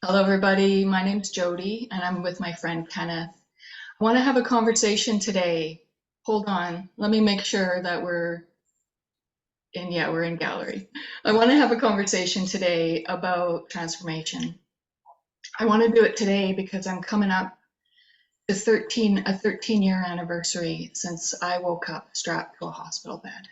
Hello, everybody. My name's Jodi, and I'm with my friend Kenneth. I want to have a conversation today. Hold on. Let me make sure that we're in. Yeah, we're in gallery. I want to have a conversation today about transformation. I want to do it today because I'm coming up to a 13-year anniversary since I woke up strapped to a hospital bed.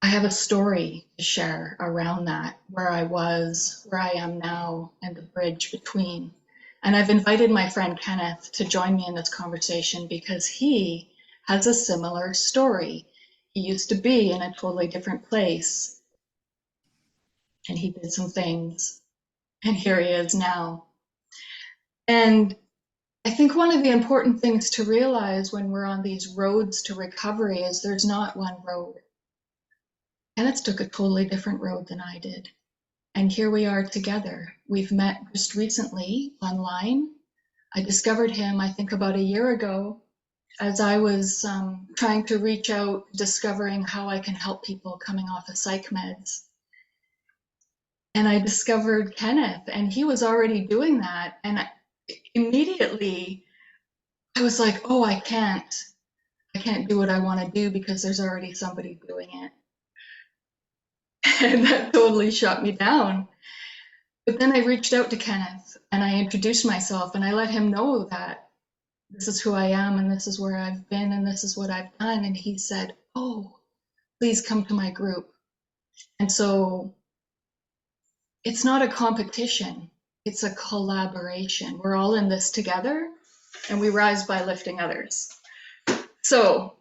I have a story to share around that, where I was, where I am now, and the bridge between. And I've invited my friend Kenneth to join me in this conversation because he has a similar story. He used to be in a totally different place, and he did some things, and here he is now. And I think one of the important things to realize when we're on these roads to recovery is there's not one road. Kenneth took a totally different road than I did. And here we are together. We've met just recently online. I discovered him, I think, about a year ago as I was trying to reach out, discovering how I can help people coming off of psych meds. And I discovered Kenneth, and he was already doing that. And immediately I was like, oh, I can't do what I want to do because there's already somebody doing it. And that totally shut me down. But then I reached out to Kenneth and I introduced myself and I let him know that this is who I am and this is where I've been and this is what I've done. And he said, oh, please come to my group. And so it's not a competition, it's a collaboration. We're all in this together and we rise by lifting others. So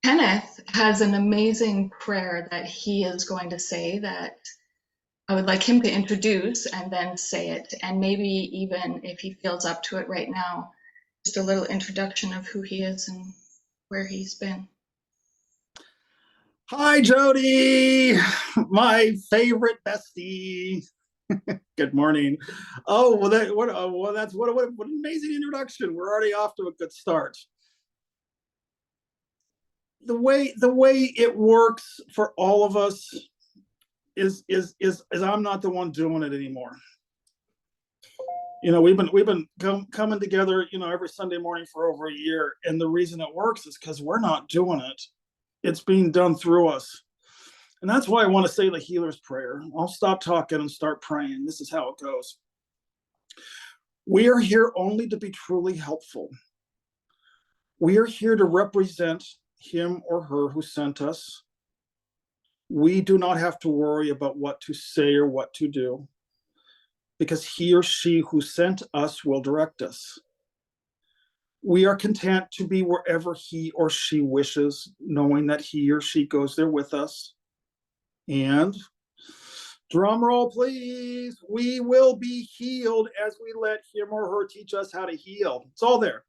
Kenneth has an amazing prayer that he is going to say that I would like him to introduce and then say it. And maybe even if he feels up to it right now, just a little introduction of who he is and where he's been. Hi, Jodi, my favorite bestie. Good morning. Oh, well, that's what an amazing introduction. We're already off to a good start. The way it works for all of us is I'm not the one doing it anymore. You know, we've been coming together, you know, every Sunday morning for over a year, and the reason it works is because we're not doing it. It's being done through us. And that's why I want to say the healer's prayer. I'll stop talking and start praying. This is how it goes. We are here only to be truly helpful. We are here to represent him or her who sent us. We do not have to worry about what to say or what to do, because he or she who sent us will direct us. We are content to be wherever he or she wishes, knowing that he or she goes there with us. And drum roll, please, we will be healed as we let him or her teach us how to heal. It's all there.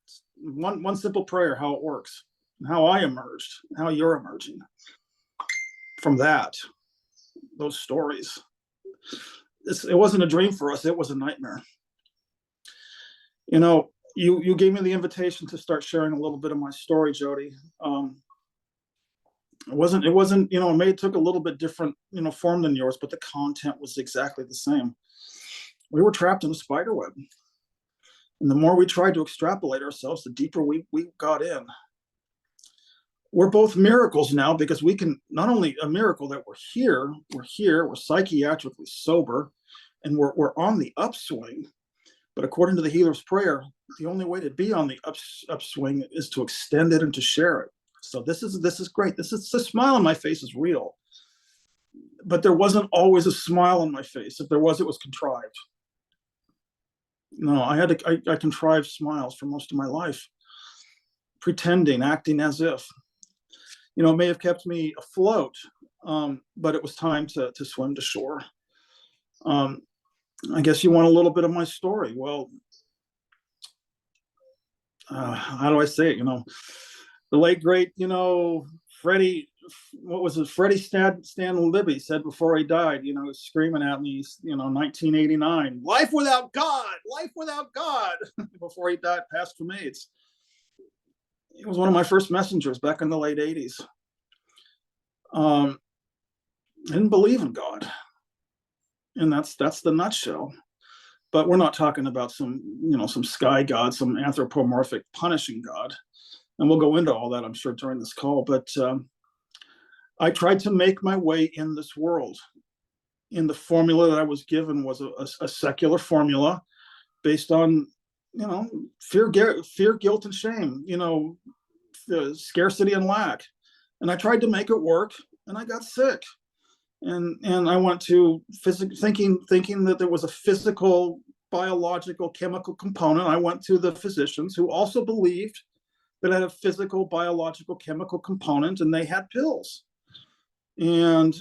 It's one simple prayer, how it works, how I emerged, how you're emerging from those stories. It wasn't a dream for us, it was a nightmare. You know, you gave me the invitation to start sharing a little bit of my story, Jodi. It wasn't, you know, it took a little bit different, you know, form than yours, but the content was exactly the same. We were trapped in a spider web. And the more we tried to extrapolate ourselves, the deeper we got in. We're both miracles now, because we can, not only a miracle that we're here, we're psychiatrically sober, and we're on the upswing. But according to the healer's prayer, the only way to be on the upswing is to extend it and to share it. So this is great. The smile on my face is real. But there wasn't always a smile on my face. If there was, it was contrived. No, I contrived smiles for most of my life, pretending, acting as if. You know, it may have kept me afloat, but it was time to swim to shore. I guess you want a little bit of my story. Well, how do I say it? You know, the late great, you know, Freddie Stan Libby said before he died, you know, screaming at me, you know, 1989, life without God, before he died, passed from AIDS. He was one of my first messengers back in the late 80s. I didn't believe in God. And that's the nutshell. But we're not talking about some, some sky god, some anthropomorphic punishing god. And we'll go into all that, I'm sure, during this call. But I tried to make my way in this world. And the formula that I was given was a secular formula based on, fear, guilt, and shame, scarcity and lack. And I tried to make it work, and I got sick. And I went to thinking that there was a physical, biological, chemical component. I went to the physicians who also believed that I had a physical, biological, chemical component, and they had pills. And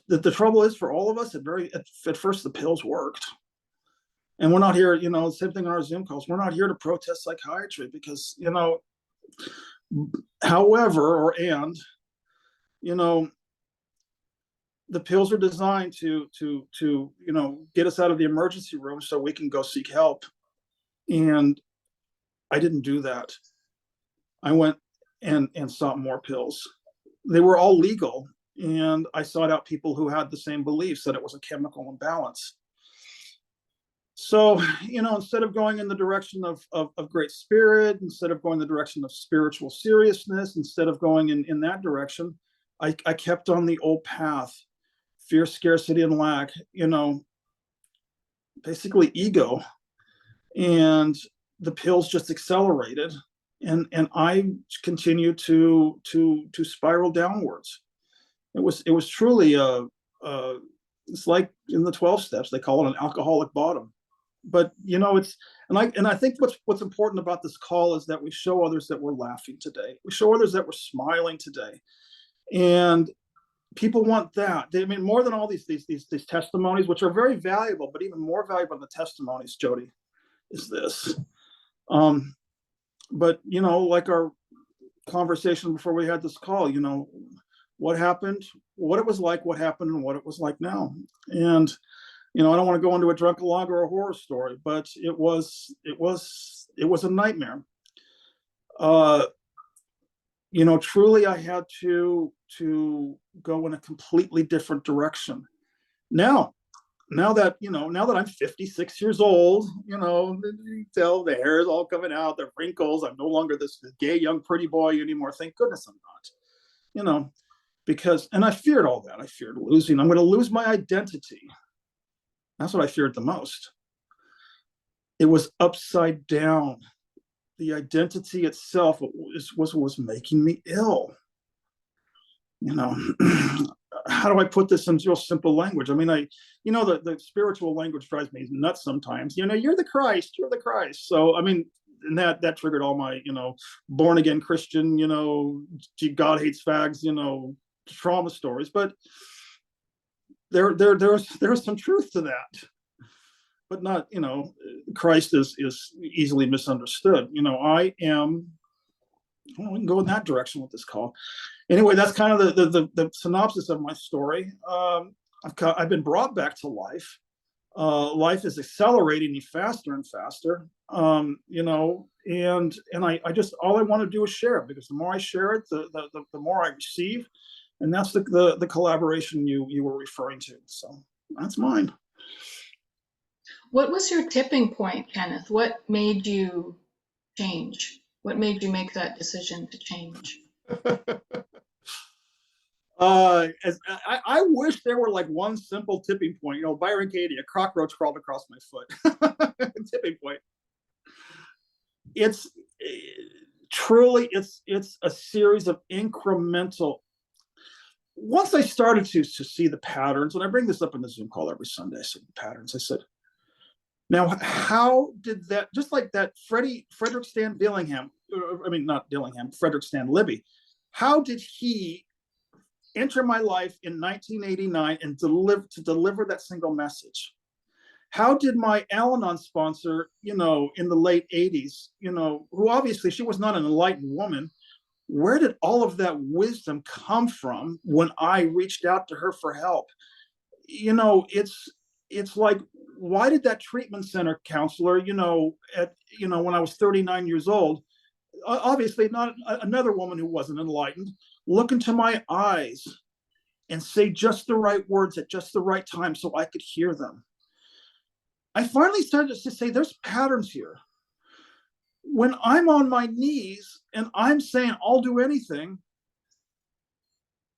the trouble is, for all of us, at first the pills worked. And we're not here, same thing on our Zoom calls. We're not here to protest psychiatry because, however, the pills are designed to get us out of the emergency room so we can go seek help. And I didn't do that. I went and sought more pills. They were all legal, and I sought out people who had the same beliefs that it was a chemical imbalance. So, instead of going in the direction of great spirit, instead of going in the direction of spiritual seriousness, instead of going in that direction, I kept on the old path. Fear, scarcity, and lack, basically ego. And the pills just accelerated. And I continued to spiral downwards. It was truly it's like in the 12 steps, they call it an alcoholic bottom. But I think what's important about this call is that we show others that we're laughing today. We show others that we're smiling today. And people want that. More than all these testimonies, which are very valuable, but even more valuable than the testimonies, Jodi, is this. But like our conversation before we had this call, what happened, what it was like, what happened, and what it was like now. And I don't want to go into a drunken log or a horror story, but it was a nightmare. Truly, I had to go in a completely different direction. Now that I'm 56 years old, you tell the hair is all coming out, the wrinkles. I'm no longer this gay young pretty boy anymore. Thank goodness I'm not. Because I feared all that. I feared losing. I'm going to lose my identity. That's what I feared the most. It was upside down. The identity itself was making me ill. How do I put this in real simple language? The spiritual language drives me nuts sometimes. You're the Christ, you're the Christ. So, and that triggered all my, born again Christian, God hates fags, trauma stories. But there's some truth to that. But not, Christ is easily misunderstood. We can go in that direction with this call. Anyway, that's kind of the synopsis of my story. I've been brought back to life. Life is accelerating me faster and faster. And I just, all I want to do is share it, because the more I share it, the more I receive. And that's the collaboration you were referring to. So that's mine. What was your tipping point, Kenneth? What made you change? What made you make that decision to change? I wish there were like one simple tipping point. Byron Katie, a cockroach crawled across my foot. Tipping point. It's truly a series of incremental. Once I started to see the patterns, and I bring this up in the Zoom call every Sunday, I see the patterns. I said, now, how did that, just like that Frederick Stan Dillingham, not Dillingham, Frederick Stan Libby, how did he enter my life in 1989 and deliver that single message? How did my Al-Anon sponsor, in the late 80s, who obviously she was not an enlightened woman, where did all of that wisdom come from when I reached out to her for help? It's like, why did that treatment center counselor, when I was 39 years old, obviously not another woman who wasn't enlightened, look into my eyes and say just the right words at just the right time so I could hear them. I finally started to say there's patterns here. When I'm on my knees and I'm saying I'll do anything,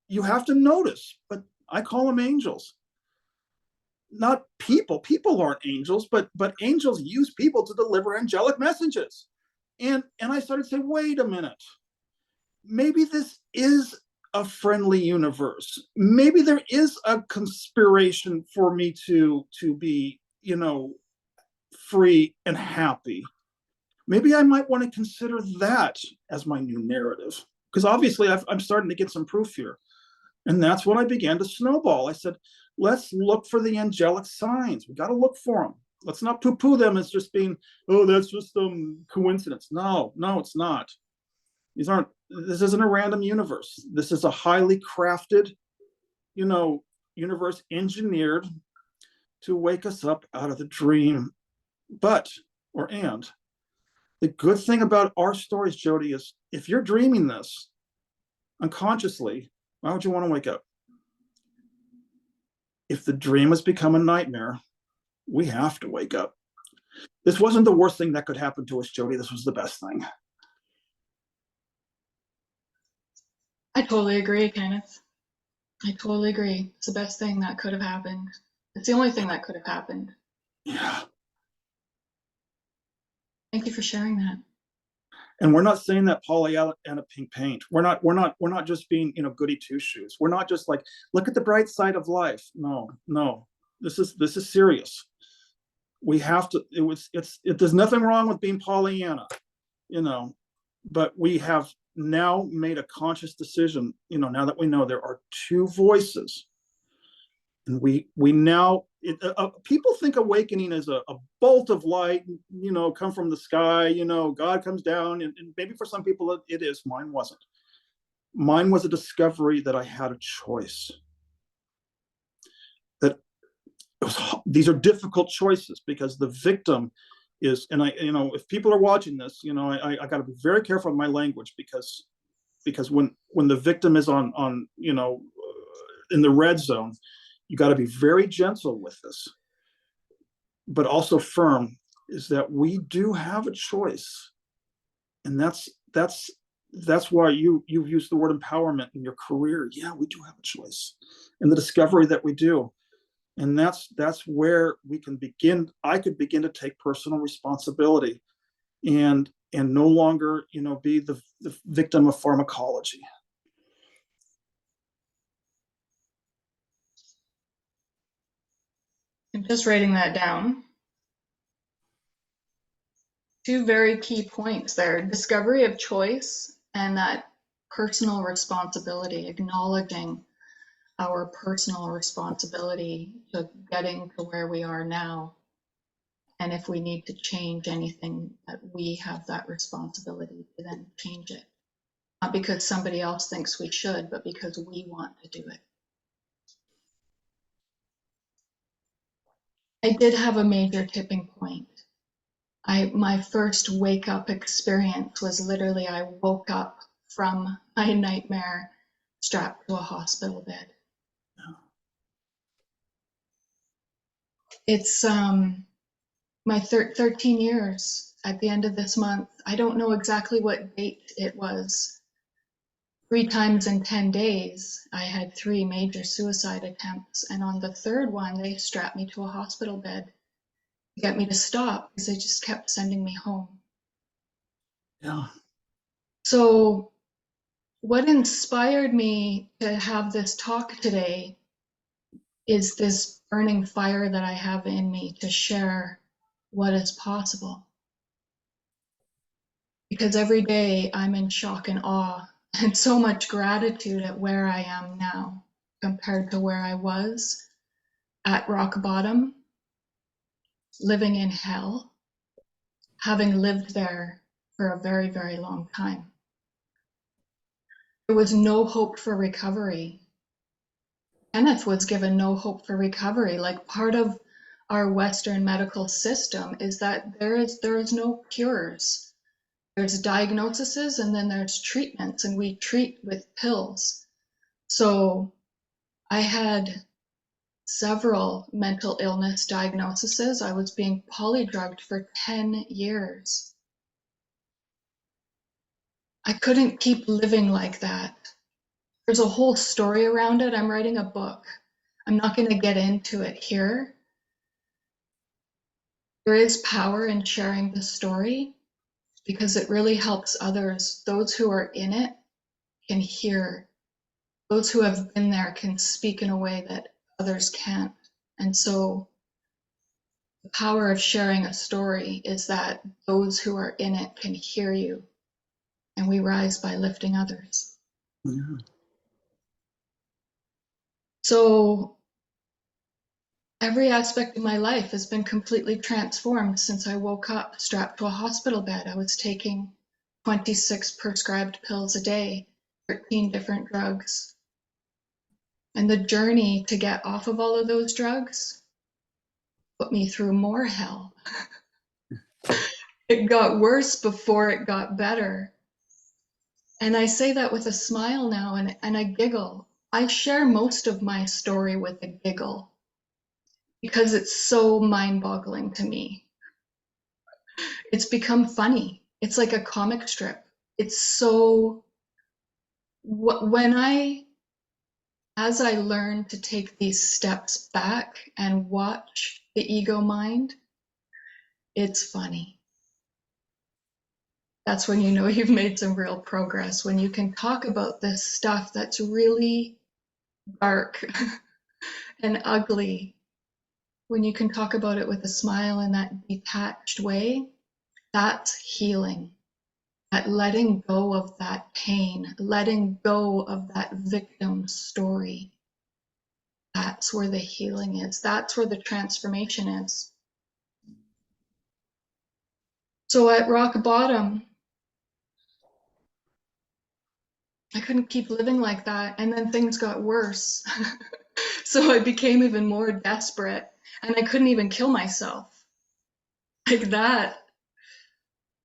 you have to notice, but I call them angels. Not people. People aren't angels, but angels use people to deliver angelic messages. And I started to say, wait a minute. Maybe this is a friendly universe. Maybe there is a conspiration for me to be, free and happy. Maybe I might want to consider that as my new narrative. Because obviously I'm starting to get some proof here. And that's when I began to snowball. I said, let's look for the angelic signs. We got to look for them. Let's not poo-poo them as just being, oh, that's just some coincidence. No, it's not. This isn't a random universe. This is a highly crafted, universe engineered to wake us up out of the dream. And the good thing about our stories, Jodi, is if you're dreaming this unconsciously, why would you want to wake up? If the dream has become a nightmare, we have to wake up. This wasn't the worst thing that could happen to us, Jodi. This was the best thing. I totally agree, Kenneth. I totally agree. It's the best thing that could have happened. It's the only thing that could have happened. Yeah. Thank you for sharing that. And we're not saying that Pollyanna pink paint. We're not just being, goody two shoes. We're not just like, look at the bright side of life. No. This is serious. We have to, there's nothing wrong with being Pollyanna, but we have now made a conscious decision, now that we know there are two voices. And we now, people think awakening is a bolt of light, come from the sky, God comes down. And maybe for some people it is. Mine wasn't. Mine was a discovery that I had a choice. That these are difficult choices because the victim is, and if people are watching this, I got to be very careful with my language because when the victim is on in the red zone, you got to be very gentle with this, but also firm, is that we do have a choice. And that's why you've used the word empowerment in your career. Yeah, we do have a choice. And the discovery that we do. And that's where we can begin. I could begin to take personal responsibility and no longer, be the victim of pharmacology. I'm just writing that down. Two very key points there: discovery of choice and that personal responsibility, acknowledging our personal responsibility to getting to where we are now. And if we need to change anything, that we have that responsibility to then change it. Not because somebody else thinks we should, but because we want to do it. I did have a major tipping point. My first wake up experience was literally I woke up from my nightmare strapped to a hospital bed. It's my 13 years at the end of this month. I don't know exactly what date it was. 3 times in 10 days, I had 3 major suicide attempts. And on the third one, they strapped me to a hospital bed to get me to stop because they just kept sending me home. Yeah. So what inspired me to have this talk today is this burning fire that I have in me to share what is possible. Because every day I'm in shock and awe and so much gratitude at where I am now compared to where I was at rock bottom, living in hell, having lived there for a very, very long time. There was no hope for recovery. Kenneth was given no hope for recovery. Like, part of our Western medical system is that there is no cures. There's diagnoses and then there's treatments, and we treat with pills. So I had several mental illness diagnoses. I was being polydrugged for 10 years. I couldn't keep living like that. There's a whole story around it. I'm writing a book. I'm not going to get into it here. There is power in sharing the story because it really helps others. Those who are in it can hear. Those who have been there can speak in a way that others can't. And so the power of sharing a story is that those who are in it can hear you, and we rise by lifting others. Yeah. So every aspect of my life has been completely transformed since I woke up strapped to a hospital bed. I was taking 26 prescribed pills a day, 13 different drugs. And the journey to get off of all of those drugs put me through more hell. It got worse before it got better. And I say that with a smile now, and I giggle. I share most of my story with a giggle because it's so mind-boggling to me. It's become funny. It's like a comic strip. It's so, as I learn to take these steps back and watch the ego mind, it's funny. That's when you know you've made some real progress, when you can talk about this stuff that's really dark and ugly, when you can talk about it with a smile in that detached way. That's healing. That letting go of that pain, letting go of that victim story. That's where the healing is. That's where the transformation is. So at rock bottom, I couldn't keep living like that. And then things got worse. So I became even more desperate, and I couldn't even kill myself. Like that.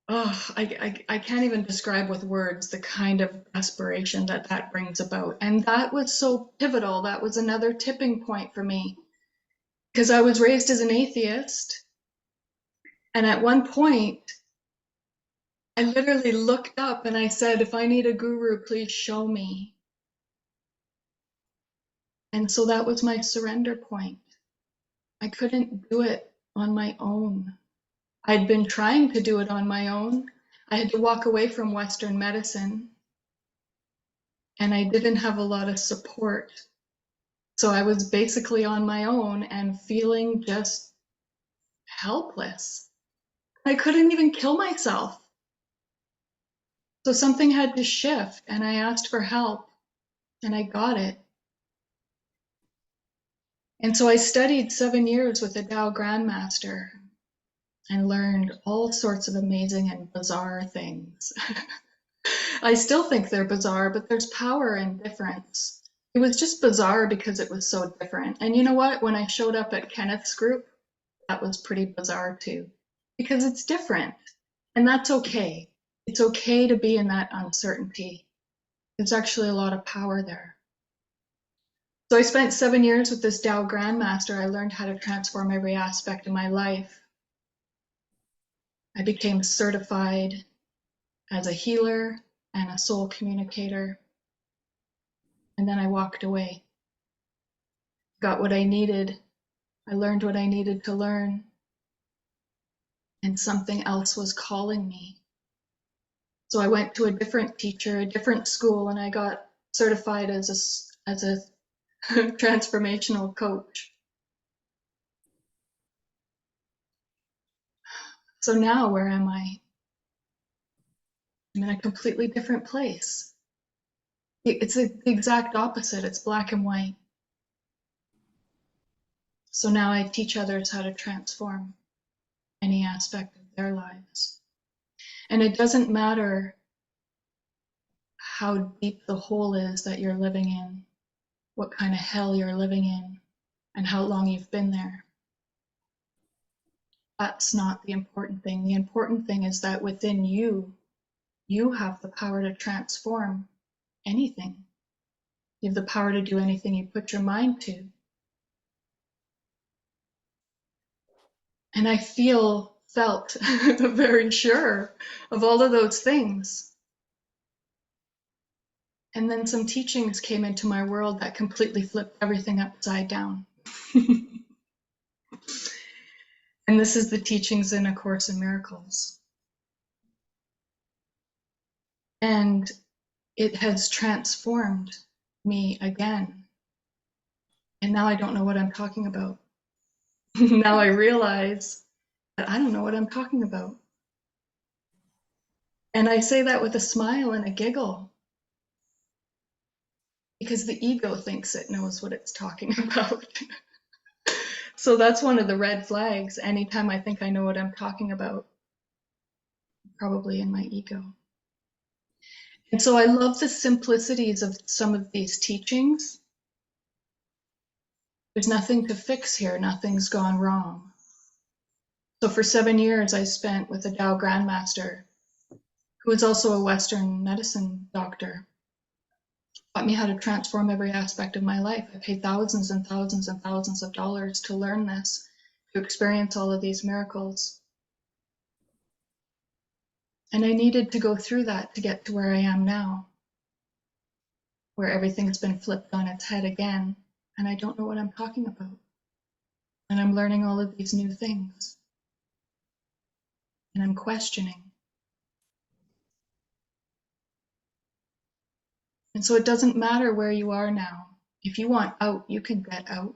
Oh, I can't even describe with words the kind of desperation that brings about. And that was so pivotal. That was another tipping point for me because I was raised as an atheist. And at one point, I literally looked up and I said, if I need a guru, please show me. And so that was my surrender point. I couldn't do it on my own. I'd been trying to do it on my own. I had to walk away from Western medicine, and I didn't have a lot of support. So I was basically on my own and feeling just helpless. I couldn't even kill myself. So something had to shift, and I asked for help, and I got it. And so I studied 7 years with a Tao Grandmaster and learned all sorts of amazing and bizarre things. I still think they're bizarre, but there's power in difference. It was just bizarre because it was so different. And you know what? When I showed up at Kenneth's group, that was pretty bizarre too, because it's different. And that's okay. It's okay to be in that uncertainty. There's actually a lot of power there. So I spent 7 years with this Tao Grandmaster. I learned how to transform every aspect of my life. I became certified as a healer and a soul communicator. And then I walked away. Got what I needed. I learned what I needed to learn. And something else was calling me. So I went to a different teacher, a different school, and I got certified as a transformational coach. So now where am I? I'm in a completely different place. It's the exact opposite. It's black and white. So now I teach others how to transform any aspect of their lives. And it doesn't matter how deep the hole is that you're living in, what kind of hell you're living in, and how long you've been there. That's not the important thing. The important thing is that within you, you have the power to transform anything. You have the power to do anything you put your mind to. And I felt very sure of all of those things. And then some teachings came into my world that completely flipped everything upside down. And this is the teachings in A Course in Miracles. And it has transformed me again. And now I don't know what I'm talking about. Now I realize that I don't know what I'm talking about. And I say that with a smile and a giggle, because the ego thinks it knows what it's talking about. So that's one of the red flags. Anytime I think I know what I'm talking about, probably in my ego. And so I love the simplicities of some of these teachings. There's nothing to fix here. Nothing's gone wrong. So for 7 years, I spent with a Tao Grandmaster, who is also a Western medicine doctor, taught me how to transform every aspect of my life. I paid thousands and thousands and thousands of dollars to learn this, to experience all of these miracles. And I needed to go through that to get to where I am now, where everything's been flipped on its head again, and I don't know what I'm talking about. And I'm learning all of these new things. And I'm questioning. And so it doesn't matter where you are now. If you want out, you can get out.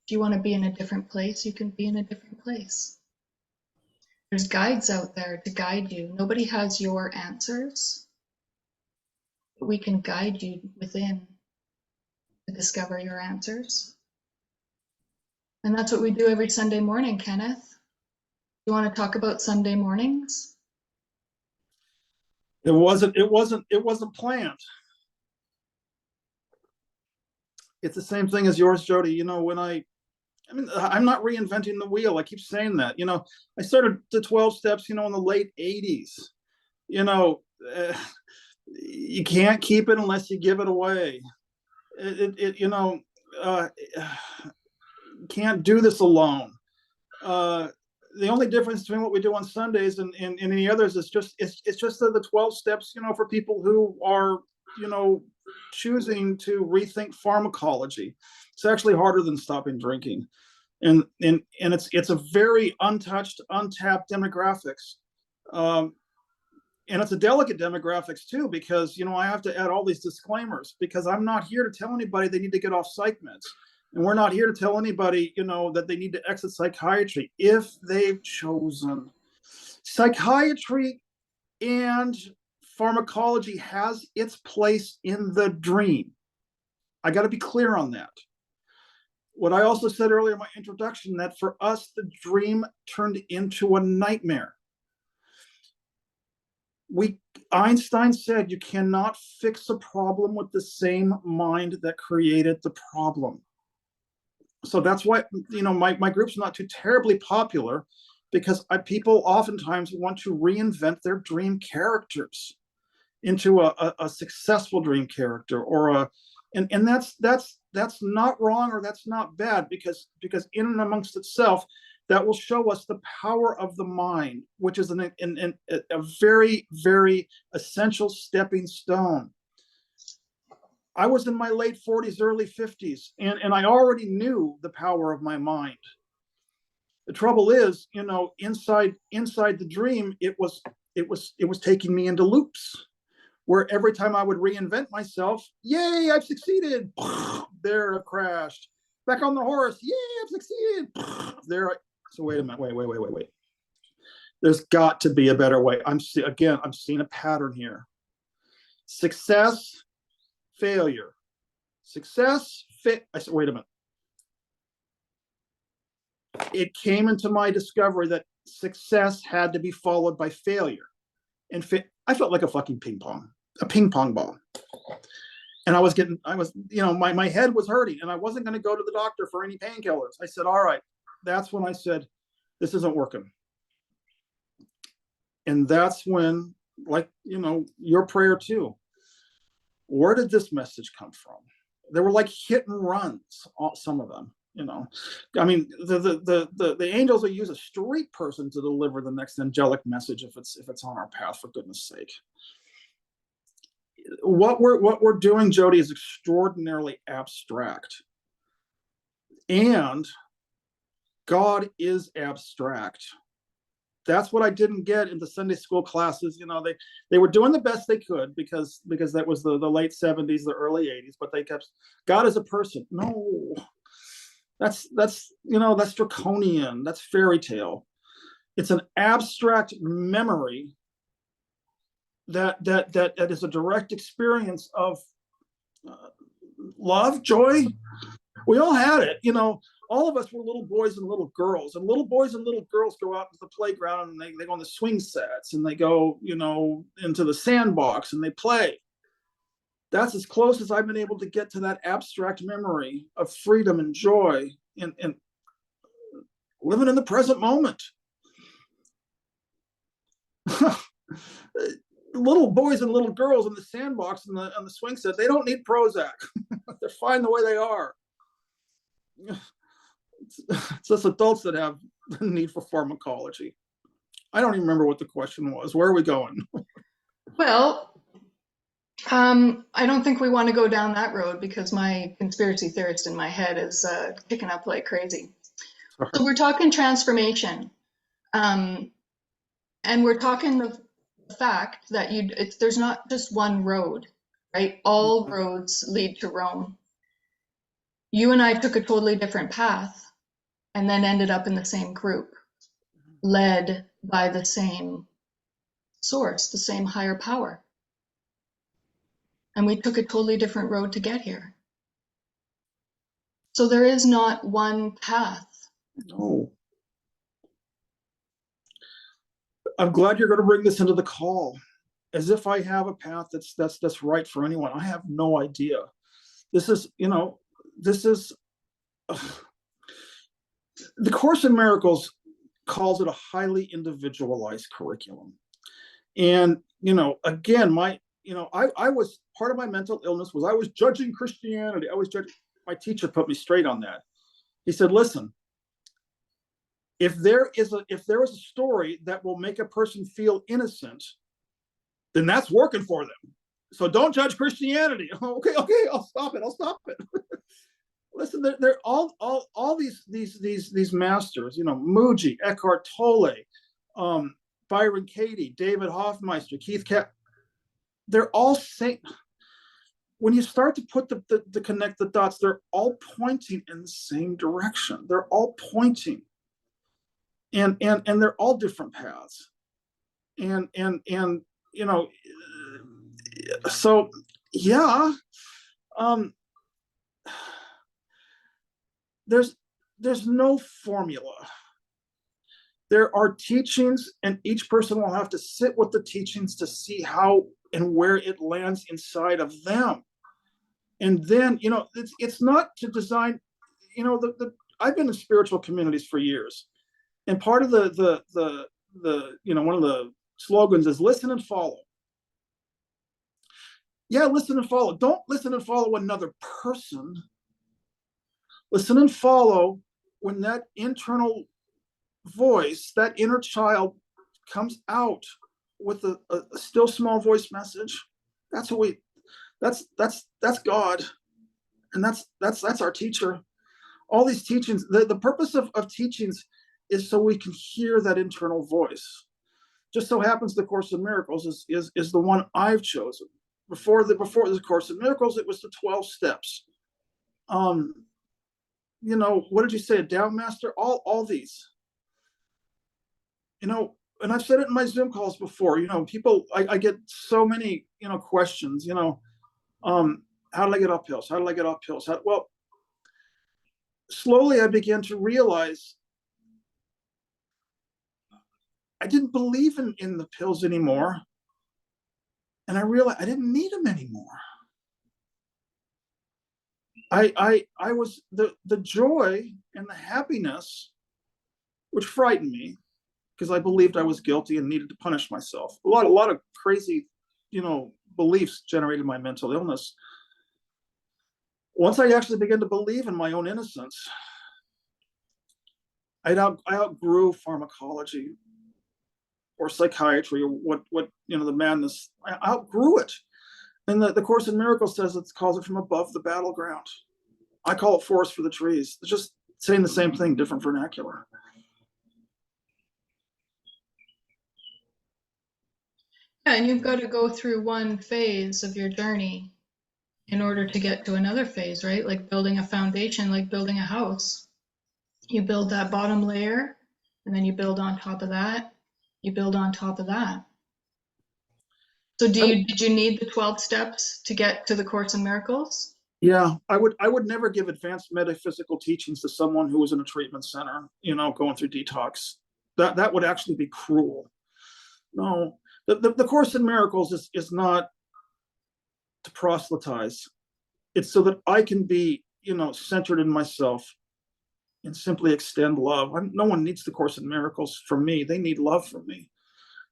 If you want to be in a different place, you can be in a different place. There's guides out there to guide you. Nobody has your answers, but we can guide you within to discover your answers. And that's what we do every Sunday morning, Kenneth. You want to talk about Sunday mornings? It wasn't planned. It's the same thing as yours, Jodi. You know, I'm not reinventing the wheel. I keep saying that. You know, I started the 12 steps, in the late 80s. You know, you can't keep it unless you give it away. Can't do this alone. The only difference between what we do on Sundays and any others is it's just the 12 steps, for people who are, choosing to rethink pharmacology. It's actually harder than stopping drinking. And it's a very untouched, untapped demographics. And it's a delicate demographics too, because, I have to add all these disclaimers, because I'm not here to tell anybody they need to get off psych meds. And we're not here to tell anybody, that they need to exit psychiatry if they've chosen. Psychiatry and pharmacology has its place in the dream. I got to be clear on that. What I also said earlier in my introduction, that for us, the dream turned into a nightmare. Einstein said you cannot fix a problem with the same mind that created the problem. So that's why, my group's not too terribly popular, because people oftentimes want to reinvent their dream characters into a successful dream character, and that's not wrong, or that's not bad, because in and amongst itself, that will show us the power of the mind, which is a very, very essential stepping stone. I was in my late 40s, early 50s, and I already knew the power of my mind. The trouble is, inside the dream, it was taking me into loops, where every time I would reinvent myself, yay, I've succeeded. There, I've crashed. Back on the horse, yay, I've succeeded. There. So wait a minute, wait. There's got to be a better way. I'm seeing a pattern here. Success, failure. Success, I said, wait a minute. It came into my discovery that success had to be followed by failure. And I felt like a fucking ping pong ball. And my head was hurting, and I wasn't going to go to the doctor for any painkillers. I said, all right. That's when I said, this isn't working. And that's when, your prayer too, Where did this message come from? They were like hit and runs, some of them. I mean, the angels will use a street person to deliver the next angelic message if it's on our path, for goodness sake. What we're doing, Jodi, is extraordinarily abstract, and God is abstract. That's what I didn't get in the Sunday school classes. They were doing the best they could because that was the late 70s, the early 80s, but they kept God as a person. No, that's draconian. That's fairy tale. It's an abstract memory that is a direct experience of love, joy. We all had it. All of us were little boys and little girls, and little boys and little girls go out to the playground and they go on the swing sets and they go, into the sandbox and they play. That's as close as I've been able to get to that abstract memory of freedom and joy and living in the present moment. Little boys and little girls in the sandbox and the swing set, they don't need Prozac. They're fine the way they are. It's just adults that have the need for pharmacology. I don't even remember what the question was. Where are we going? Well, I don't think we want to go down that road because my conspiracy theorist in my head is kicking up like crazy. So we're talking transformation, and we're talking the fact that there's not just one road, right? All roads lead to Rome. You and I took a totally different path and then ended up in the same group, led by the same source, the same higher power. And we took a totally different road to get here. So there is not one path. No. I'm glad you're going to bring this into the call, as if I have a path that's right for anyone. I have no idea. This is the Course in Miracles calls it a highly individualized curriculum. And, again, I was, part of my mental illness was I was judging Christianity. My teacher put me straight on that. He said, listen, if there is a story that will make a person feel innocent, then that's working for them. So don't judge Christianity. Okay, I'll stop it. Listen, they're all these masters, Muji, Eckhart Tolle, Byron Katie, David Hoffmeister, Keith Cat. They're all saying, when you start to put the connect the dots, they're all pointing in the same direction. They're all pointing, and they're all different paths, and so yeah, there's no formula. There are teachings, and each person will have to sit with the teachings to see how and where it lands inside of them. And then, it's not to design, I've been in spiritual communities for years. And part of the one of the slogans is listen and follow. Yeah, listen and follow. Don't listen and follow another person. Listen and follow when that internal voice, that inner child comes out with a still small voice message. That's what that's God. And that's our teacher. All these teachings, the purpose of teachings is so we can hear that internal voice. Just so happens the Course in Miracles is the one I've chosen. Before the Course in Miracles, it was the 12 steps. What did you say? A Down Master? All these. And I've said it in my Zoom calls before. People, I get so many, questions. How did I get up hills? How did I get up hills? Well, slowly I began to realize I didn't believe in the pills anymore. And I realized I didn't need them anymore. I was the joy and the happiness, which frightened me because I believed I was guilty and needed to punish myself. A lot of crazy, beliefs generated my mental illness. Once I actually began to believe in my own innocence, I outgrew pharmacology or psychiatry or what the madness. I outgrew it. And the Course in Miracles says it calls it from above the battleground. I call it forest for the trees. It's just saying the same thing, different vernacular. Yeah, and you've got to go through one phase of your journey in order to get to another phase, right? Like building a foundation, like building a house. You build that bottom layer, and then you build on top of that. You build on top of that. So did you need the 12 steps to get to the Course in Miracles? Yeah, I would never give advanced metaphysical teachings to someone who was in a treatment center, going through detox. That would actually be cruel. No, the Course in Miracles is not to proselytize. It's so that I can be, centered in myself and simply extend love. No one needs the Course in Miracles from me. They need love from me.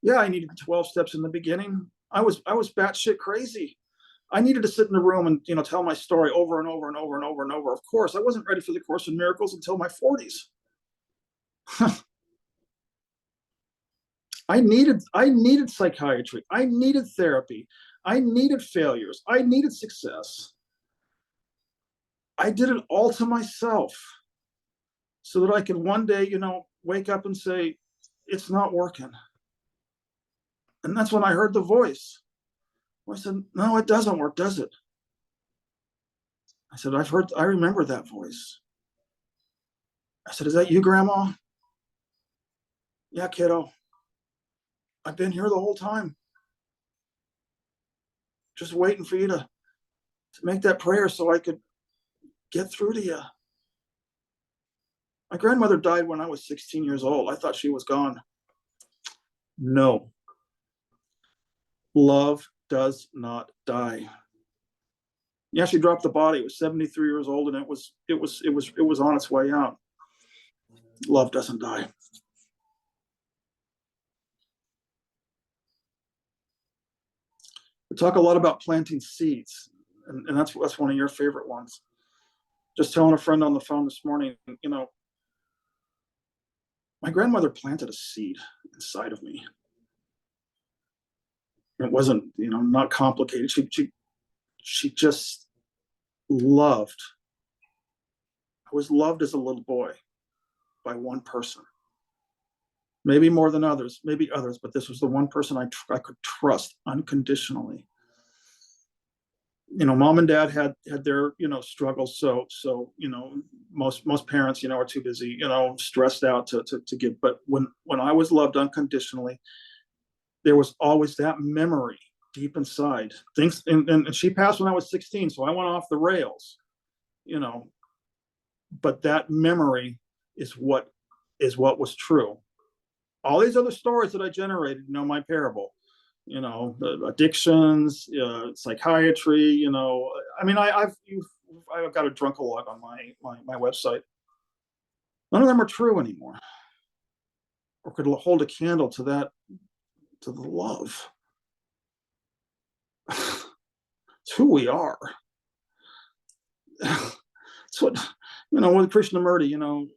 Yeah, I needed the 12 steps in the beginning. I was batshit crazy. I needed to sit in the room and tell my story over and over and over and over and over. Of course, I wasn't ready for the Course in Miracles until my 40s. I needed psychiatry. I needed therapy. I needed failures. I needed success. I did it all to myself so that I could one day, wake up and say, it's not working. And that's when I heard the voice. I said, no, it doesn't work, does it? I said, I remember that voice. I said, is that you, Grandma? Yeah, kiddo. I've been here the whole time. Just waiting for you to make that prayer so I could get through to you. My grandmother died when I was 16 years old. I thought she was gone. No. Love does not die. Yeah, she dropped the body. It was 73 years old, and it was on its way out. Love doesn't die. We talk a lot about planting seeds, and that's one of your favorite ones. Just telling a friend on the phone this morning, my grandmother planted a seed inside of me. It wasn't, not complicated. She just loved. I was loved as a little boy by one person. Maybe more than others, maybe others, but this was the one person I could trust unconditionally. Mom and dad had their, struggles. So, most parents, are too busy, stressed out to give. But when I was loved unconditionally, there was always that memory deep inside. Things, and she passed when I was 16, so I went off the rails, but that memory is what was true. All these other stories that I generated, my parable, addictions, psychiatry, I mean, I've got a drunkalog on my website. None of them are true anymore, or could hold a candle to that, to the love. It's who we are. It's what, with Krishnamurti,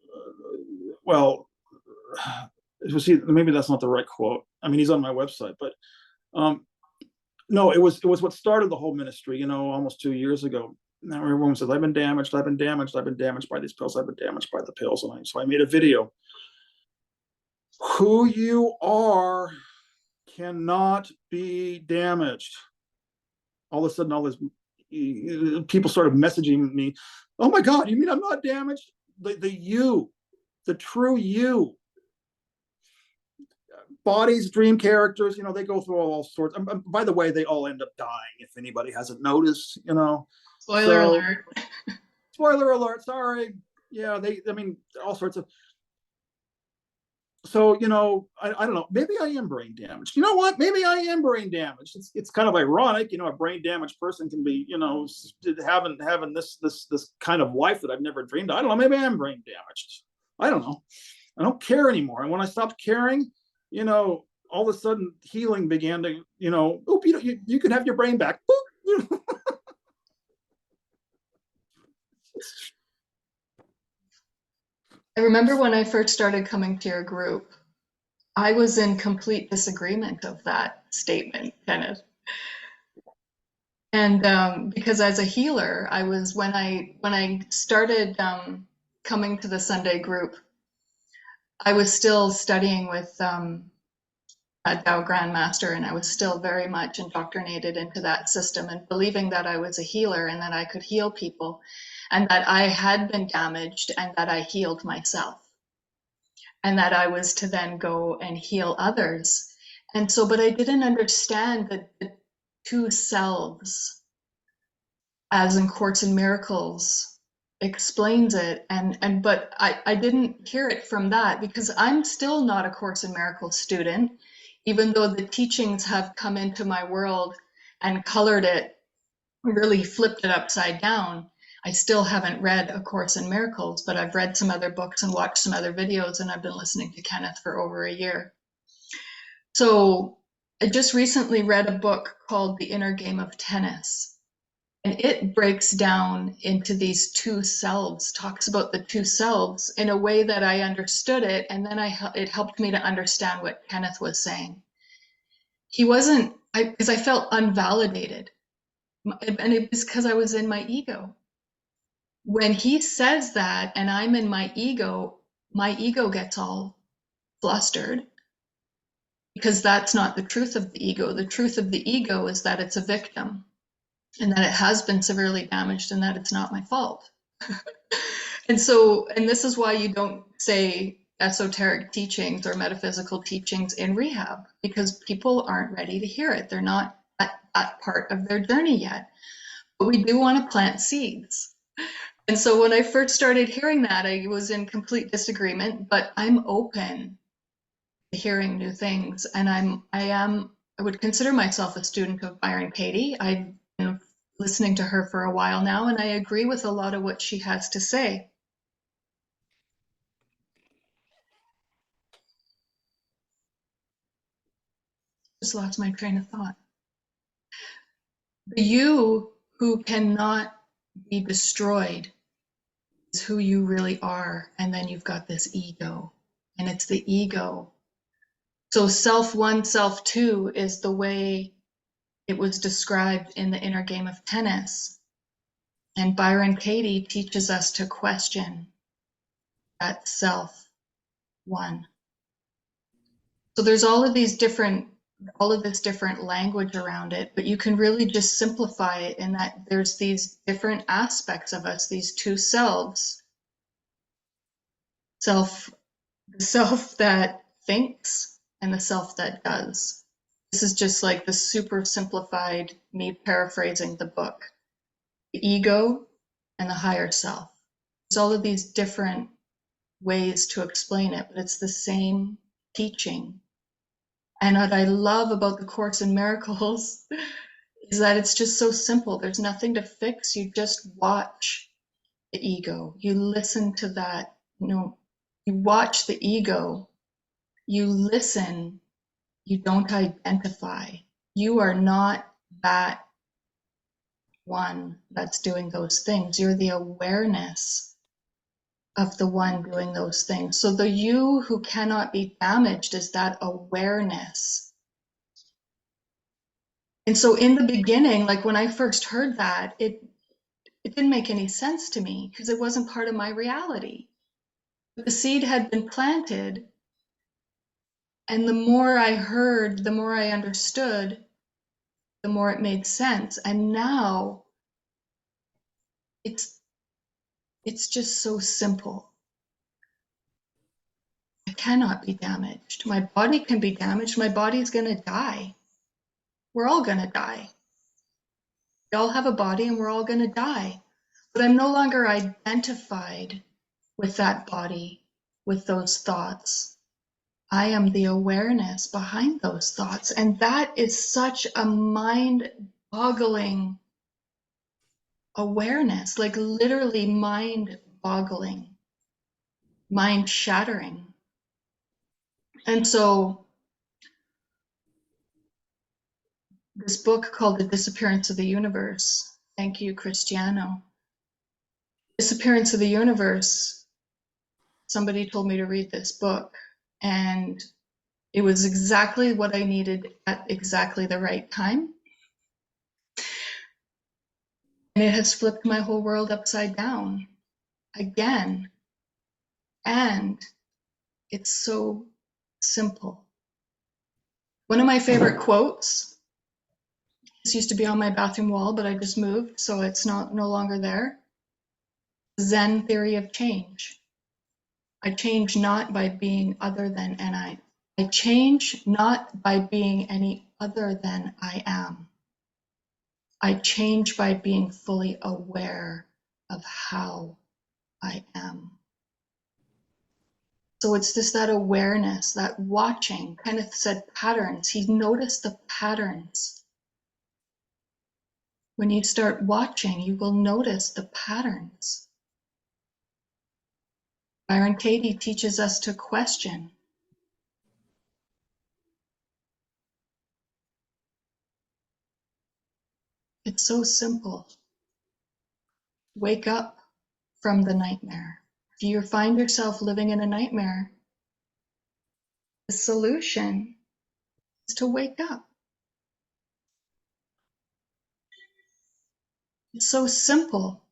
well, maybe that's not the right quote. I mean, he's on my website, but no, it was what started the whole ministry, almost 2 years ago. Now everyone says, I've been damaged by these pills, I've been damaged by the pills. And so I made a video. Who you are cannot be damaged. All of a sudden, all this people started messaging me, oh my God, you mean I'm not damaged? The true you. Bodies, dream characters, they go through all sorts. By the way, they all end up dying, if anybody hasn't noticed, Spoiler alert. Spoiler alert, sorry. Yeah, all sorts of. So, I don't know, maybe I am brain damaged. You know what? Maybe I am brain damaged. It's kind of ironic, a brain damaged person can be, having this kind of life that I've never dreamed of. I don't know, maybe I am brain damaged. I don't know. I don't care anymore. And when I stopped caring, all of a sudden healing began to, you can have your brain back. I remember when I first started coming to your group, I was in complete disagreement of that statement, Kenneth. And because as a healer, I was when I started coming to the Sunday group, I was still studying with a Tao Grandmaster, and I was still very much indoctrinated into that system and believing that I was a healer and that I could heal people, and that I had been damaged and that I healed myself, and that I was to then go and heal others. And so, but I didn't understand the two selves, as in Course in Miracles explains it. And but I didn't hear it from that, because I'm still not a Course in Miracles student, even though the teachings have come into my world and colored it, really flipped it upside down. I still haven't read A Course in Miracles, but I've read some other books and watched some other videos, and I've been listening to Kenneth for over a year. So I just recently read a book called The Inner Game of Tennis, and it breaks down into these two selves, talks about the two selves in a way that I understood it, and then it helped me to understand what Kenneth was saying. He wasn't, because I felt unvalidated, and it was because I was in my ego. When he says that and I'm in my ego gets all flustered, because that's not the truth of the ego. The truth of the ego is that it's a victim, and that it has been severely damaged, and that it's not my fault. And so, and this is why you don't say esoteric teachings or metaphysical teachings in rehab, because people aren't ready to hear it. They're not at that part of their journey yet. But we do want to plant seeds. And so when I first started hearing that, I was in complete disagreement, but I'm open to hearing new things. And I would consider myself a student of Byron Katie. I've been listening to her for a while now, and I agree with a lot of what she has to say. Just lost my train of thought. The you who cannot be destroyed is who you really are. And then you've got this ego, and it's the ego. So self one, self two is the way it was described in The Inner Game of Tennis. And Byron Katie teaches us to question that self one. So there's all of this different language around it, but you can really just simplify it in that there's these different aspects of us, these two selves. The self that thinks and the self that does. This is just like the super simplified, me paraphrasing the book. The ego and the higher self. There's all of these different ways to explain it, but it's the same teaching. And what I love about the Course in Miracles is that it's just so simple. There's nothing to fix. You just watch the ego. You listen to that. You watch the ego. You listen. You don't identify. You are not that one that's doing those things. You're the awareness of the one doing those things. So the you who cannot be damaged is that awareness. And so in the beginning, like when I first heard that, it didn't make any sense to me because it wasn't part of my reality. The seed had been planted, and the more I heard, the more I understood, the more it made sense. And now it's just so simple. I cannot be damaged. My body can be damaged. My body's going to die. We're all going to die. We all have a body and we're all going to die. But I'm no longer identified with that body, with those thoughts. I am the awareness behind those thoughts. And that is such a mind-boggling awareness, like literally mind-boggling, mind-shattering. And so this book called The Disappearance of the Universe. Thank you, Cristiano. Disappearance of the Universe. Somebody told me to read this book, and it was exactly what I needed at exactly the right time. And it has flipped my whole world upside down again. And it's so simple. One of my favorite quotes, this used to be on my bathroom wall, but I just moved, so it's no longer there. Zen theory of change. I change not by being other than I change not by being any other than I am. I change by being fully aware of how I am. So it's just that awareness, that watching. Kenneth said patterns. He noticed the patterns. When you start watching, you will notice the patterns. Byron Katie teaches us to question. It's so simple. Wake up from the nightmare. If you find yourself living in a nightmare, the solution is to wake up. It's so simple,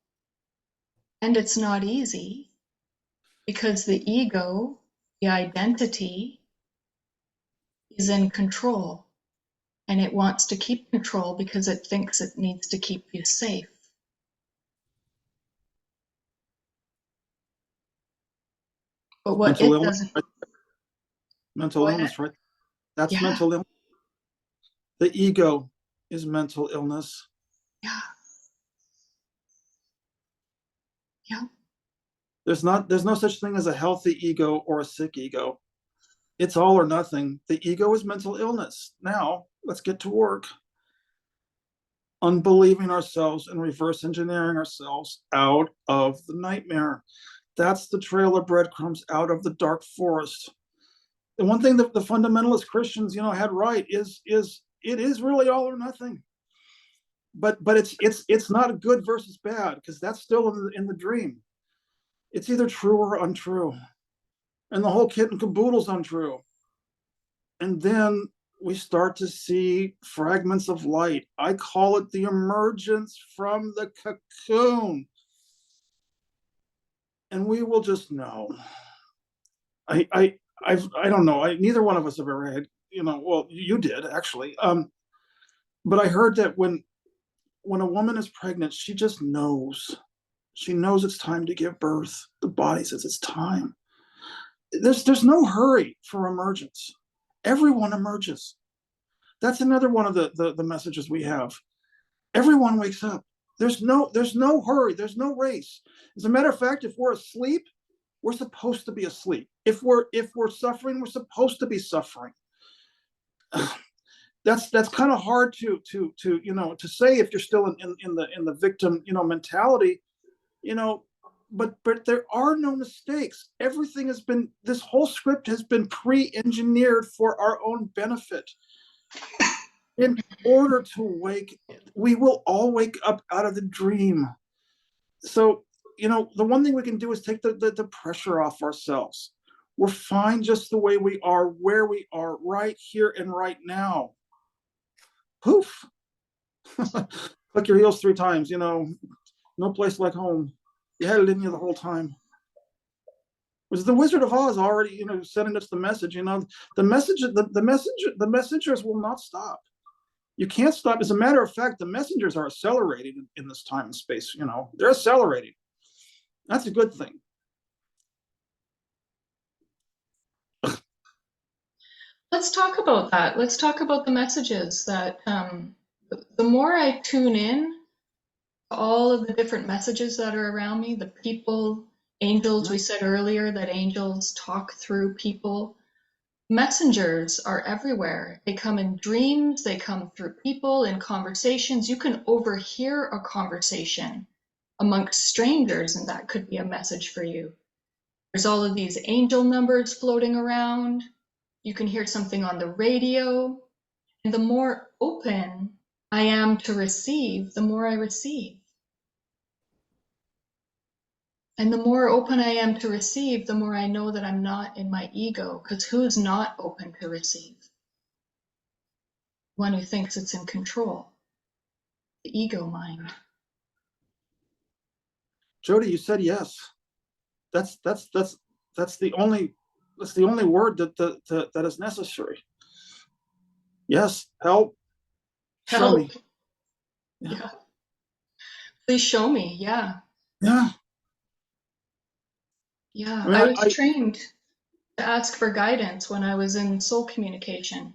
and it's not easy because the ego, the identity, is in control, and it wants to keep control because it thinks it needs to keep you safe. But what Mental it illness, doesn't. right? Mental illness, right? That's Yeah, mental illness. The ego is mental illness. yeah, yeah. There's no such thing as a healthy ego or a sick ego. It's all or nothing. The ego is mental illness. Now, let's get to work. Unbelieving ourselves and reverse engineering ourselves out of the nightmare. That's the trail of breadcrumbs out of the dark forest. The one thing that the fundamentalist Christians, had right is it is really all or nothing. But it's not good versus bad, because that's still in the dream. It's either true or untrue, and the whole kit and caboodle's untrue. And then we start to see fragments of light. I call it the emergence from the cocoon. And we will just know. I don't know. Neither one of us have ever had, well, you did actually. But I heard that when a woman is pregnant, she just knows. She knows it's time to give birth. The body says it's time. There's no hurry for emergence. Everyone emerges. That's another one of the messages we have. Everyone wakes up. There's no hurry. There's no race. As a matter of fact, if we're asleep, we're supposed to be asleep. If we're suffering, we're supposed to be suffering. That's kind of hard to say if you're still in the victim mentality, but there are no mistakes. Everything has been, this whole script has been pre-engineered for our own benefit. In order to wake, we will all wake up out of the dream. So, the one thing we can do is take the pressure off ourselves. We're fine just the way we are, where we are, right here and right now. Poof. Click your heels 3 times, no place like home. You had it in you the whole time. Was the Wizard of Oz already, sending us the message? The messengers will not stop. You can't stop. As a matter of fact, the messengers are accelerating in this time and space. They're accelerating. That's a good thing. Let's talk about that. Let's talk about the messages that the more I tune in to all of the different messages that are around me, the people, angels, we said earlier that angels talk through people. Messengers are everywhere. They come in dreams, they come through people, in conversations. You can overhear a conversation amongst strangers, and that could be a message for you. There's all of these angel numbers floating around. You can hear something on the radio. And the more open I am to receive, the more I receive. And the more open I am to receive, the more I know that I'm not in my ego, because who's not open to receive? One who thinks it's in control, the ego mind. Jodi, you said yes. That's the only word that is necessary. Yes, help. Show Help. me. Yeah. Please show me. Yeah. Yeah. Yeah. I mean, I was trained to ask for guidance when I was in soul communication.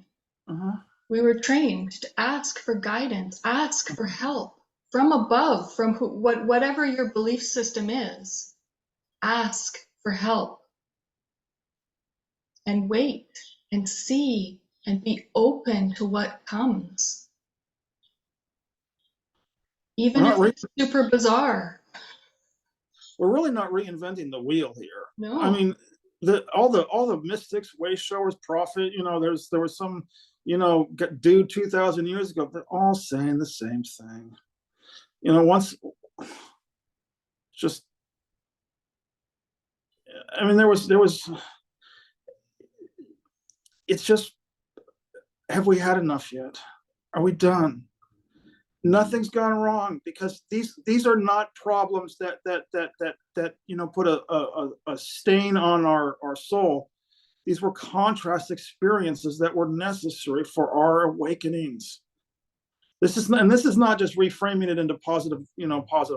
uh-huh. We were trained to ask for guidance, ask for help from above, from whatever your belief system is. Ask for help and wait and see and be open to what comes, even if it's super bizarre. We're really not reinventing the wheel here. No. I mean, all the mystics, way showers, prophet. There was some, dude 2,000 years ago. They're all saying the same thing. Once, just, I mean, there was. It's just, have we had enough yet? Are we done? Nothing's gone wrong, because these are not problems that put a stain on our soul. These were contrast experiences that were necessary for our awakenings. This is not just reframing it into positive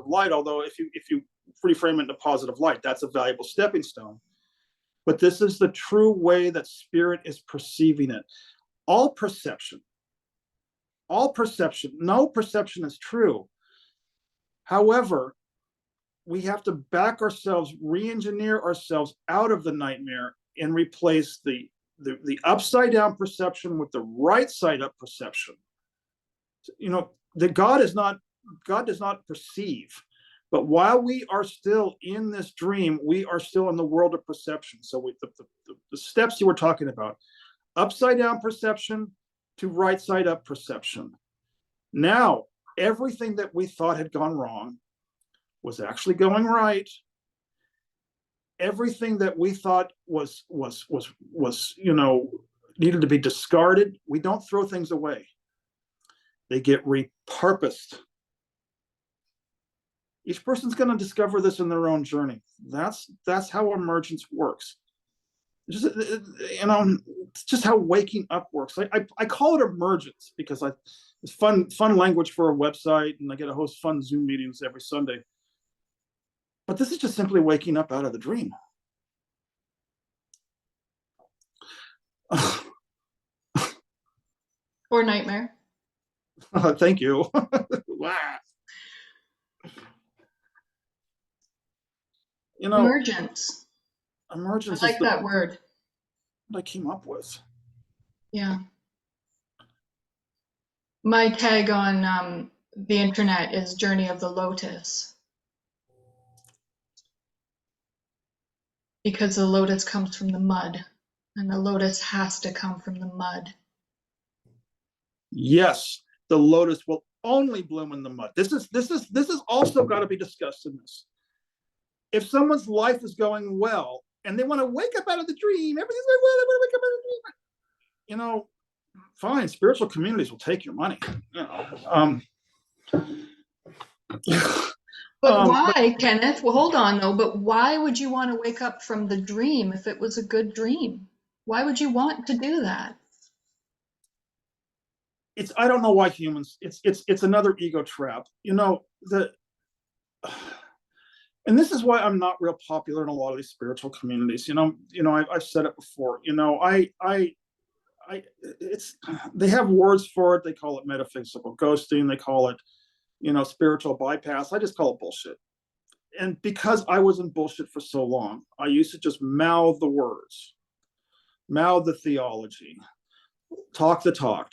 light, although if you reframe it into positive light, that's a valuable stepping stone. But this is the true way that spirit is perceiving it. All perception, no perception is true. However, we have to back ourselves, re-engineer ourselves out of the nightmare, and replace the upside down perception with the right side up perception. That God does not perceive, but while we are still in this dream, we are still in the world of perception. So the steps you were talking about, upside down perception to right side up perception. Now, everything that we thought had gone wrong was actually going right. Everything that we thought was needed to be discarded, we don't throw things away. They get repurposed. Each person's going to discover this in their own journey. That's how emergence works. It's just how waking up works. I call it emergence because it's fun language for a website, and I get to host fun Zoom meetings every Sunday. But this is just simply waking up out of the dream. Or nightmare. Thank you. Wow. Emergence. Emergence I like that word. What I came up with. Yeah. My tag on the internet is Journey of the Lotus. Because the lotus comes from the mud, and the lotus has to come from the mud. Yes, the lotus will only bloom in the mud. This is also got to be discussed in this. If someone's life is going well and they want to wake up out of the dream, everything's going well, they want to wake up out of the dream. Fine, spiritual communities will take your money. But why, Kenneth? Well, hold on though. But why would you want to wake up from the dream if it was a good dream? Why would you want to do that? I don't know why humans. It's another ego trap. And this is why I'm not real popular in a lot of these spiritual communities. I've said it before. They have words for it. They call it metaphysical ghosting. They call it, spiritual bypass. I just call it bullshit. And because I was in bullshit for so long, I used to just mouth the words, mouth the theology, talk the talk.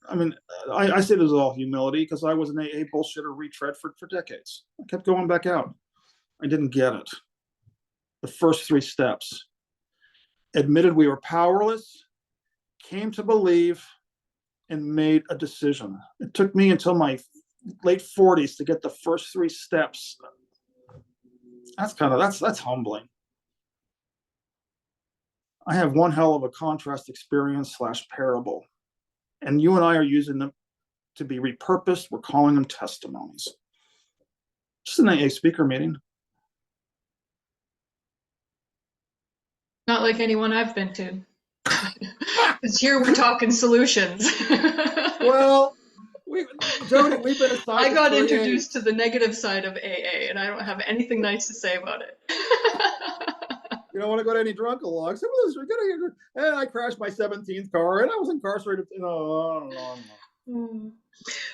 I mean, I say this with all humility because I was an AA bullshitter retread for decades. I kept going back out. I didn't get it. The first 3 steps. Admitted we were powerless, came to believe, and made a decision. It took me until my late 40s to get the first 3 steps. That's humbling. I have one hell of a contrast experience / parable, and you and I are using them to be repurposed. We're calling them testimonies. Just an AA speaker meeting. Not like anyone I've been to. Because here we're talking solutions. Well, Jodi, we've been assigned. I got introduced to the negative side of AA, and I don't have anything nice to say about it. You don't want to go to any drunk logs. And I crashed my 17th car, and I was incarcerated.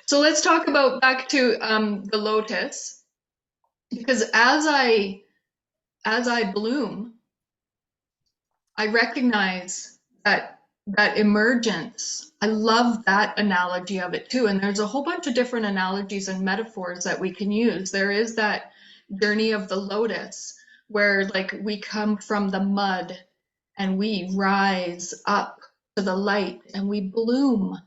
So let's talk about back to the lotus, because as I bloom, I recognize that emergence. I love that analogy of it too. And there's a whole bunch of different analogies and metaphors that we can use. There is that journey of the lotus where like we come from the mud and we rise up to the light and we bloom.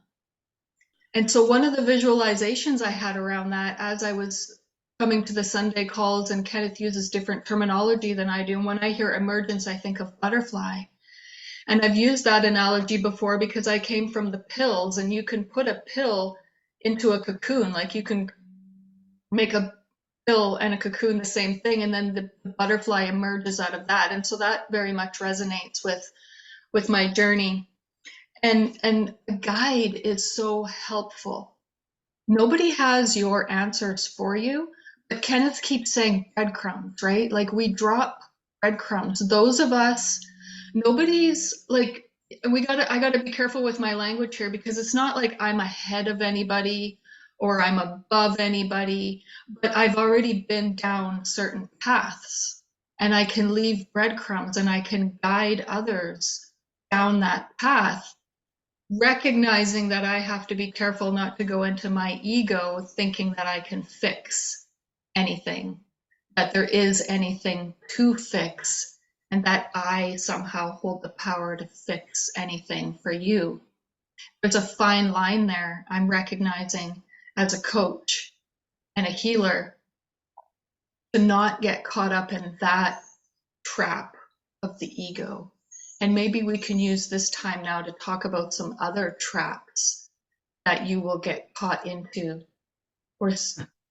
And so one of the visualizations I had around that as I was coming to the Sunday calls, and Kenneth uses different terminology than I do. And when I hear emergence, I think of butterfly. And I've used that analogy before because I came from the pills, and you can put a pill into a cocoon. Like you can make a pill and a cocoon the same thing, and then the butterfly emerges out of that. And so that very much resonates with my journey. And a guide is so helpful. Nobody has your answers for you, but Kenneth keeps saying breadcrumbs, right? Like we drop breadcrumbs. Those of us, nobody's like, I gotta be careful with my language here, because it's not like I'm ahead of anybody or I'm above anybody, but I've already been down certain paths, and I can leave breadcrumbs and I can guide others down that path, recognizing that I have to be careful not to go into my ego thinking that I can fix anything, that there is anything to fix, and that I somehow hold the power to fix anything for you. There's a fine line there, I'm recognizing as a coach and a healer, to not get caught up in that trap of the ego. And maybe we can use this time now to talk about some other traps that you will get caught into, or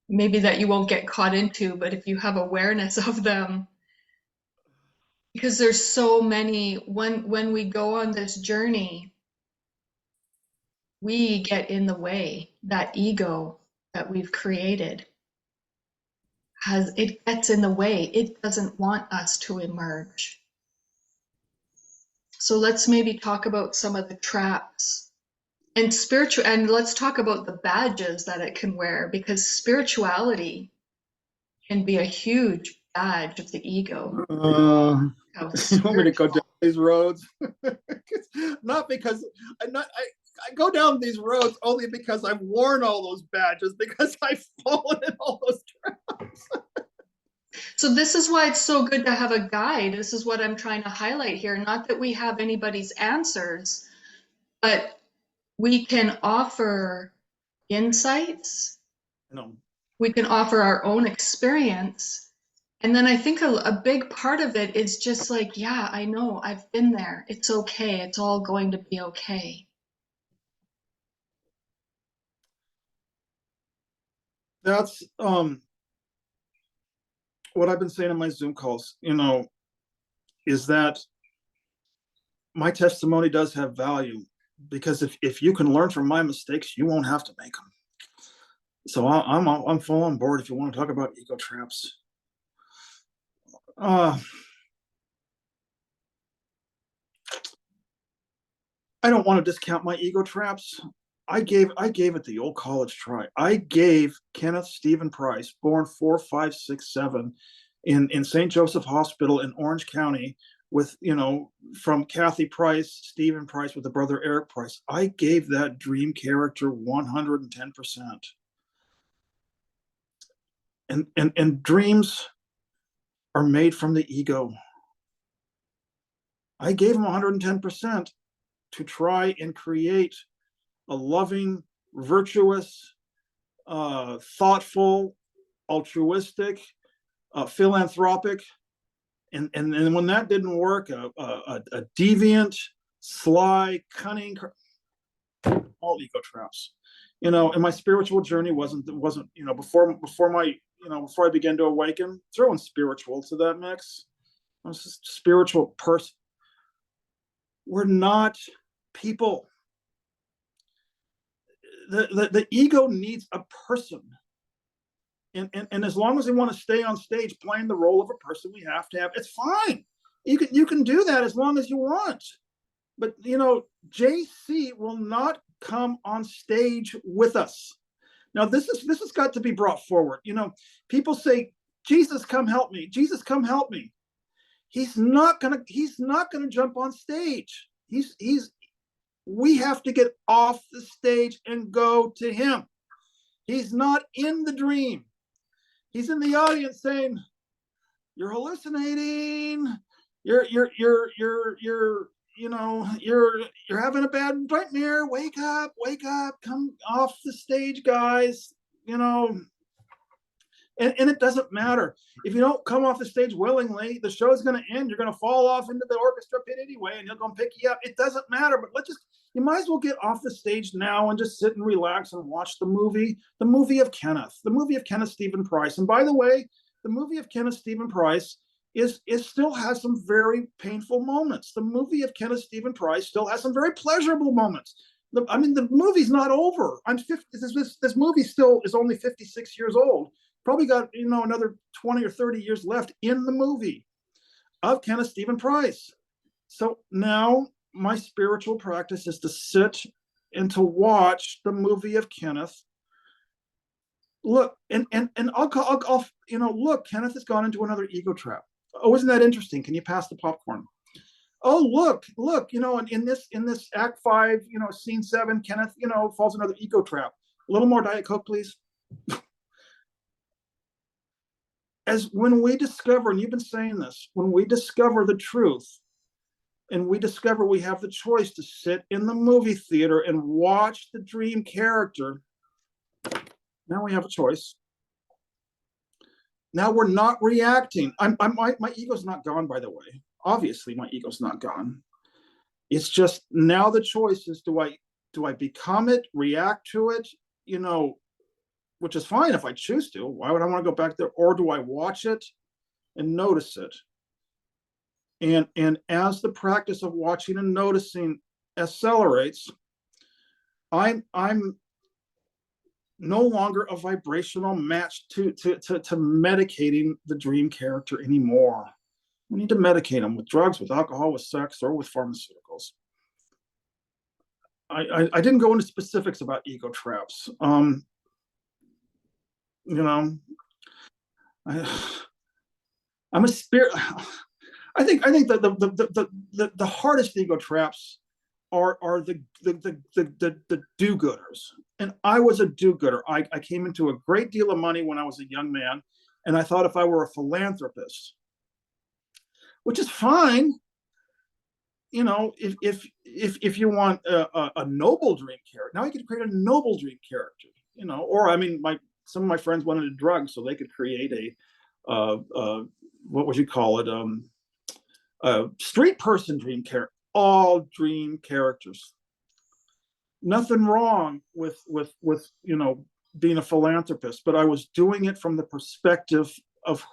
maybe that you won't get caught into, but if you have awareness of them, because there's so many. When we go on this journey, we get in the way. That ego that we've created it gets in the way. It doesn't want us to emerge. So let's maybe talk about some of the traps and let's talk about the badges that it can wear, because spirituality can be a huge badge of the ego. You want me to go down these roads? Not because I go down these roads only because I've worn all those badges, because I've fallen in all those traps. So this is why it's so good to have a guide. This is what I'm trying to highlight here. Not that we have anybody's answers, but we can offer insights. No. We can offer our own experience. And then I think a big part of it is just like, yeah, I know, I've been there. It's okay. It's all going to be okay. That's what I've been saying in my Zoom calls, is that my testimony does have value, because if you can learn from my mistakes, you won't have to make them. So I'm full on board if you want to talk about ego traps. I don't want to discount my ego traps. I gave it the old college try. I gave Kenneth Stephen Price, born 4-5-6-7, in St. Joseph Hospital in Orange County, with from Kathy Price, Stephen Price with the brother Eric Price. I gave that dream character 110%. And dreams are made from the ego. I gave him 110% to try and create a loving, virtuous, thoughtful, altruistic, philanthropic. And when that didn't work, a deviant, sly, cunning, all ego traps. And my spiritual journey wasn't before I began to awaken, throwing spiritual to that mix. I was just a spiritual person. We're not people. The ego needs a person. And as long as they want to stay on stage playing the role of a person, we have to have, it's fine. You can do that as long as you want. But JC will not come on stage with us. Now this has got to be brought forward. People say, Jesus, come help me. Jesus, come help me. He's not gonna jump on stage. We have to get off the stage and go to him. He's not in the dream. He's in the audience saying, you're hallucinating. You're having a bad nightmare. Wake up, come off the stage, guys. And it doesn't matter. If you don't come off the stage willingly, the show's going to end. You're going to fall off into the orchestra pit anyway, and he'll go and pick you up. It doesn't matter. But you might as well get off the stage now and just sit and relax and watch the movie of Kenneth, Stephen Price. And by the way, the movie of Kenneth Stephen Price is still has some very painful moments. The movie of Kenneth Stephen Price still has some very pleasurable moments. The movie's not over. I'm 50. This movie still is only 56 years old. Probably got another 20 or 30 years left in the movie of Kenneth Stephen Price. So now my spiritual practice is to sit and to watch the movie of Kenneth. Look, and I'll look, Kenneth has gone into another ego trap. Oh, isn't that interesting? Can you pass the popcorn? Oh, look, in this Act 5, Scene 7, Kenneth, falls another ego trap. A little more Diet Coke, please. As when we discover, and you've been saying this, when we discover the truth, and we discover we have the choice to sit in the movie theater and watch the dream character, now we have a choice. Now we're not reacting. My ego's not gone, by the way. Obviously, my ego's not gone. It's just now the choice is, do I become it, react to it, which is fine if I choose to. Why would I want to go back there? Or do I watch it and notice it? And as the practice of watching and noticing accelerates, I'm no longer a vibrational match to medicating the dream character anymore. We need to medicate them with drugs, with alcohol, with sex, or with pharmaceuticals. I didn't go into specifics about ego traps. I'm a spirit. I think that the hardest ego traps are the do-gooders. And I was a do-gooder. I came into a great deal of money when I was a young man, and I thought if I were a philanthropist, which is fine, if you want a noble dream character, now you could create a noble dream character, or some of my friends wanted to drugs so they could create what would you call it, a street person dream character. All dream characters. Nothing wrong with being a philanthropist, but I was doing it from the perspective of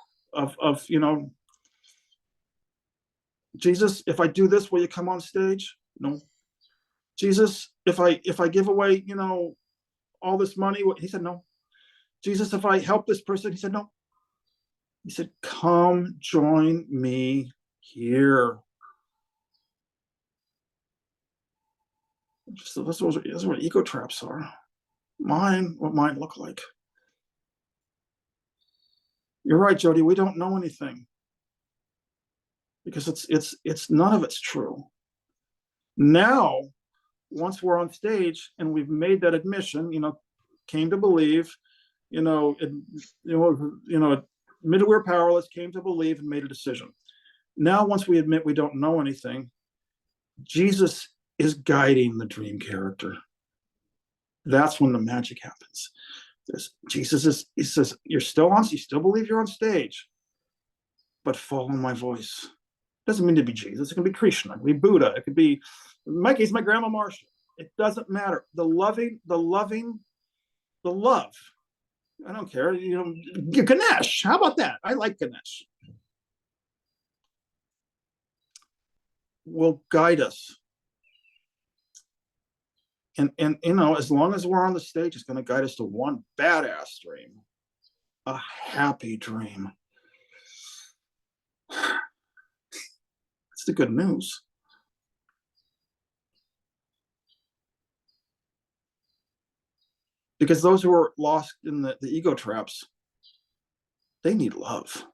Jesus, if I do this, will you come on stage? No. Jesus, if I give away all this money, he said no. Jesus, if I help this person, he said no. He said, come join me here. So that's what ego traps are. What mine look like. You're right, Jodi. We don't know anything because it's none of it's true. Now, once we're on stage and we've made that admission, came to believe, admitted we're powerless, came to believe, and made a decision. Now, once we admit we don't know anything, Jesus is guiding the dream character. That's when the magic happens. He says, you still believe you're on stage, but follow my voice. Doesn't mean to be Jesus. It can be Krishna, it can be Buddha, it could be, in my case, my grandma Marshall. It doesn't matter. The love. I don't care. Ganesh. How about that? I like Ganesh. Will guide us. And as long as we're on the stage, it's going to guide us to one badass dream, a happy dream. That's the good news. Because those who are lost in the ego traps, they need love.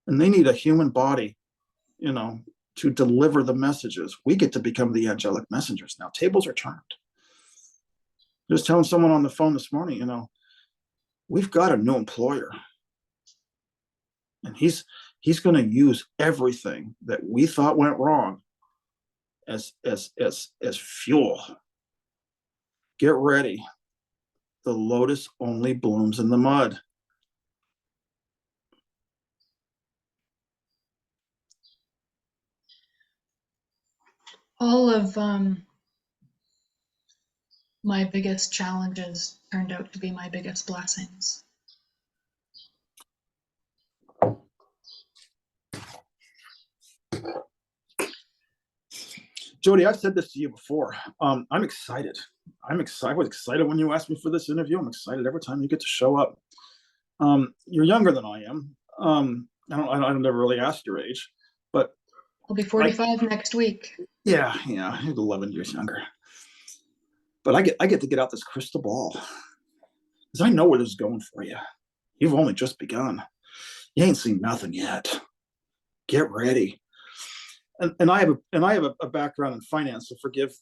And they need a human body, to deliver the messages. We get to become the angelic messengers. Now, tables are turned. Just telling someone on the phone this morning, we've got a new employer. And he's going to use everything that we thought went wrong as fuel. Get ready. The lotus only blooms in the mud. All of my biggest challenges turned out to be my biggest blessings. Jodi, I've said this to you before. I'm excited. I was excited when you asked me for this interview. I'm excited every time you get to show up. You're younger than I am. I never really asked your age, but I'll be 45 next week. Yeah, I'm 11 years younger. But I get to get out this crystal ball because I know where this is going for you. You've only just begun. You ain't seen nothing yet. Get ready. And I have a background in finance, so forgive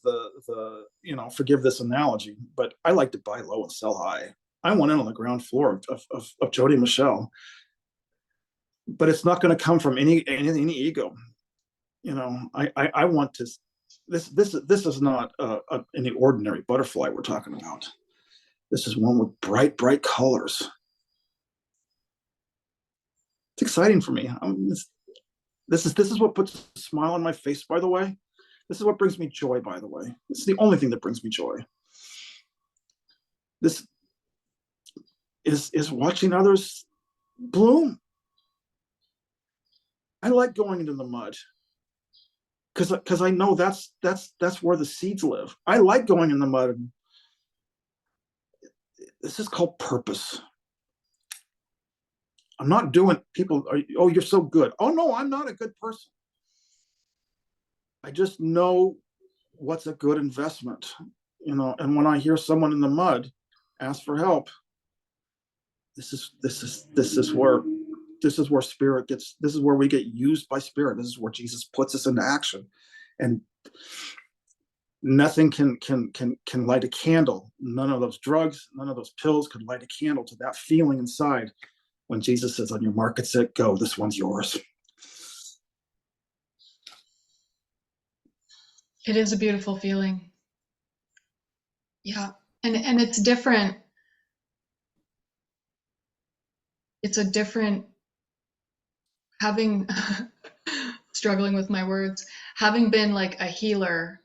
forgive this analogy, but I like to buy low and sell high. I went in on the ground floor of Jodi and Michelle, but it's not going to come from any ego. I want to. This is not any ordinary butterfly we're talking about. This is one with bright colors. It's exciting for me. This is what puts a smile on my face, by the way. This is what brings me joy, by the way. It's the only thing that brings me joy. This is watching others bloom. I like going into the mud because I know that's where the seeds live. I like going in the mud. This is called purpose. I'm not doing people. Oh, you're so good. Oh no, I'm not a good person. I just know what's a good investment, And when I hear someone in the mud ask for help, this is where spirit gets. This is where we get used by spirit. This is where Jesus puts us into action, and nothing can light a candle. None of those drugs, none of those pills could light a candle to that feeling inside when Jesus says, on your mark, get set, go, this one's yours. It is a beautiful feeling. Yeah. And it's different. It's a different having struggling with my words, having been like a healer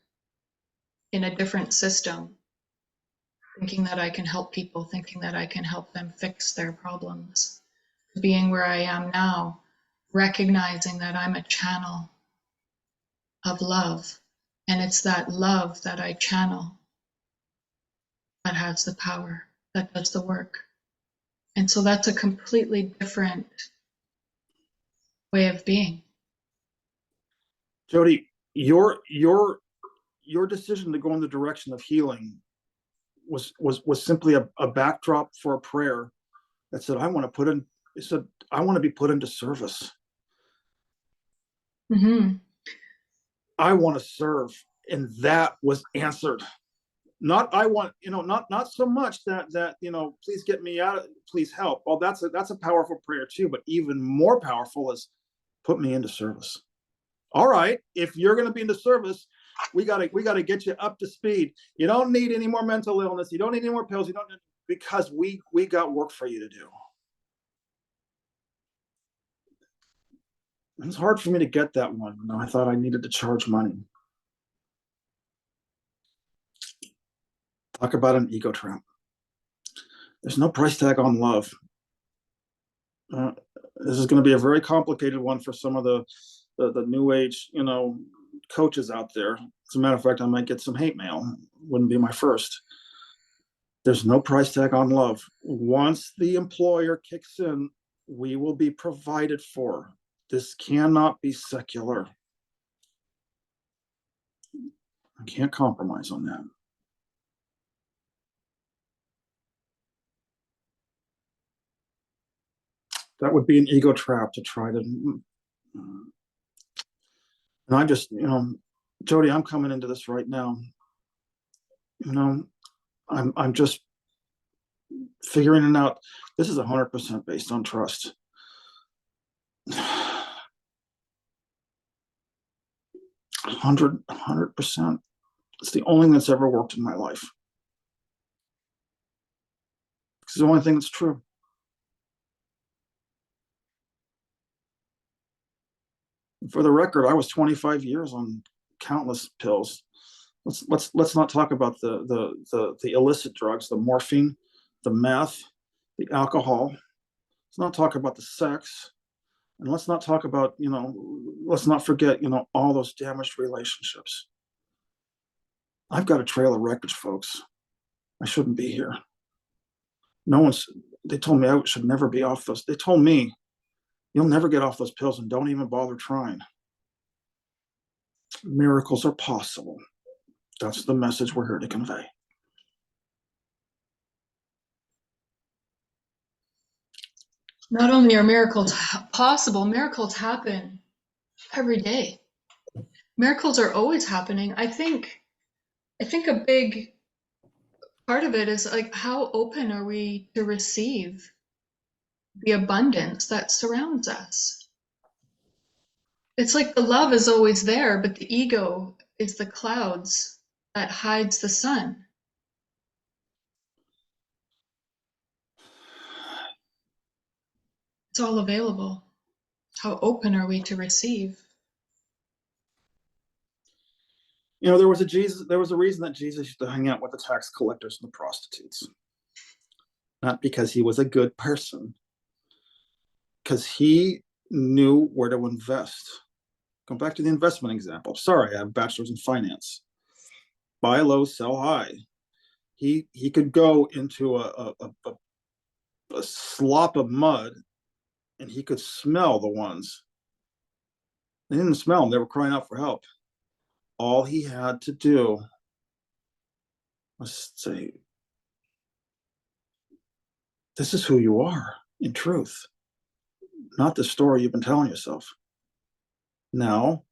in a different system, thinking that I can help people, thinking that I can help them fix their problems. Being where I am now, recognizing that I'm a channel of love, and it's that love that I channel that has the power, that does the work. And so that's a completely different way of being. Jodi, your decision to go in the direction of healing was simply a backdrop for a prayer that said, I want to be put into service. Mm-hmm. I want to serve. And that was answered. Not so much that please get me out, please help. Well, that's a powerful prayer too, but even more powerful is put me into service. All right, if you're going to be into service, We gotta get you up to speed. You don't need any more mental illness. You don't need any more pills. You don't need, because we got work for you to do. It was hard for me to get that one. You know, I thought I needed to charge money. Talk about an ego trap. There's no price tag on love. This is going to be a very complicated one for some of the new age, you know, coaches out there. As a matter of fact, I might get some hate mail. Wouldn't be my first. There's no price tag on love. Once the employer kicks in, we will be provided for. This cannot be secular. I can't compromise on that. That would be an ego trap to try to. And I just, you know, Jodi, I'm coming into this right now. You know, I'm just figuring it out. This is 100% based on trust. 100%. It's the only thing that's ever worked in my life. It's the only thing that's true. For the record, I was 25 years on countless pills. Let's not talk about the illicit drugs, the morphine, the meth, the alcohol. Let's not talk about the sex, and let's not talk about, you know, let's not forget, you know, all those damaged relationships. I've got a trail of wreckage, folks. I shouldn't be here. No one's. They told me I should never be off those. They told me, you'll never get off those pills, and don't even bother trying. Miracles are possible. That's the message we're here to convey. Not only are miracles possible, miracles happen every day. Miracles are always happening. I think a big part of it is like, how open are we to receive the abundance that surrounds us? It's like the love is always there, but the ego is the clouds that hides the sun. It's all available. How open are we to receive? You know, there was a reason that Jesus used to hang out with the tax collectors and the prostitutes. Not because he was a good person, because he knew where to invest. Go back to the investment example. Sorry, I have a bachelor's in finance. Buy low, sell high. He could go into a slop of mud, and he could smell the ones. They didn't smell them. They were crying out for help. All he had to do was say, this is who you are in truth, not the story you've been telling yourself. Now,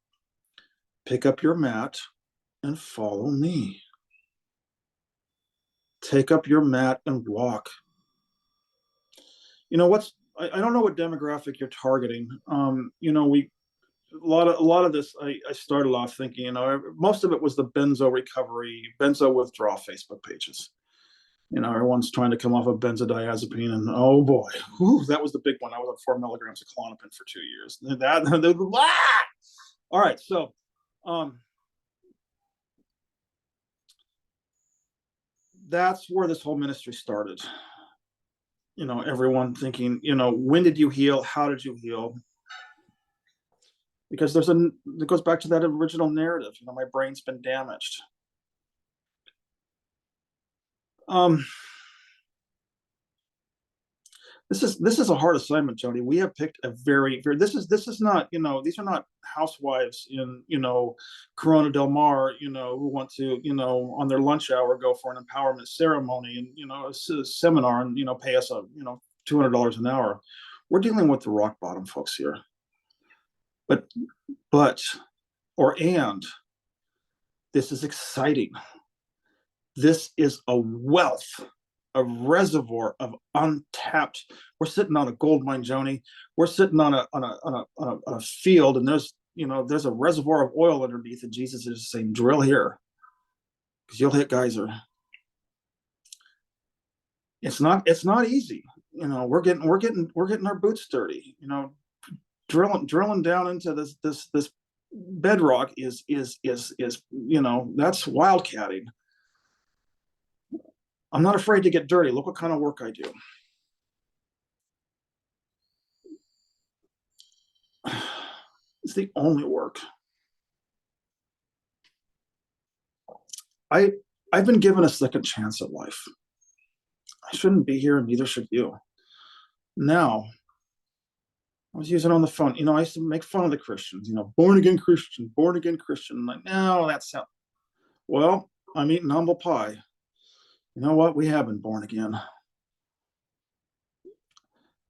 pick up your mat and follow me. Take up your mat and walk. You know, I don't know what demographic you're targeting. You know, a lot of this, I started off thinking, you know, most of it was the benzo recovery, benzo withdrawal Facebook pages. You know, everyone's trying to come off of benzodiazepine, and oh boy, whew, that was the big one. I was on 4 milligrams of Klonopin for 2 years. All right, so that's where this whole ministry started. You know, everyone thinking, you know, when did you heal? How did you heal? Because it goes back to that original narrative. You know, my brain's been damaged. This is a hard assignment, Jodi. We have picked a very this is not, you know, these are not housewives in, you know, Corona del Mar, you know, who want to, you know, on their lunch hour go for an empowerment ceremony and, you know, a seminar and, you know, pay us you know, $200 an hour. We're dealing with the rock bottom folks here. But this is exciting. This is a wealth, a reservoir of untapped. We're sitting on a gold mine, Joni. We're sitting on a field, and there's there's a reservoir of oil underneath, and Jesus is saying, drill here, because you'll hit geyser. It's not easy. We're getting our boots dirty. Drilling down into this bedrock is that's wildcatting. I'm not afraid to get dirty. Look what kind of work I do. It's the only work. I've been given a second chance at life. I shouldn't be here, and neither should you. Now, I was using it on the phone. I used to make fun of the Christians, born again Christian, born again Christian. I'm like, no, that's not. Well, I'm eating humble pie. You know what? We have been born again.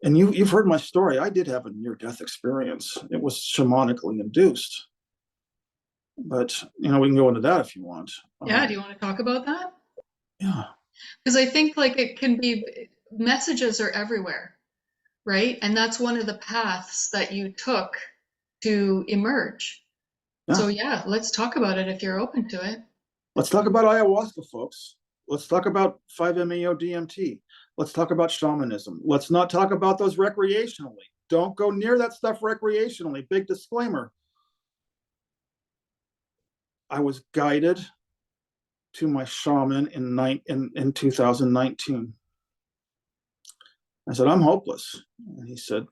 And you've heard my story. I did have a near-death experience. It was shamanically induced. But, we can go into that if you want. Yeah, do you want to talk about that? Yeah. Because I think like it can be, messages are everywhere, right? And that's one of the paths that you took to emerge. Yeah. So yeah, let's talk about it if you're open to it. Let's talk about ayahuasca, folks. Let's talk about 5-MeO DMT. Let's talk about shamanism. Let's not talk about those recreationally. Don't go near that stuff recreationally. Big disclaimer. I was guided to my shaman in 2019. I said, I'm hopeless. And he said,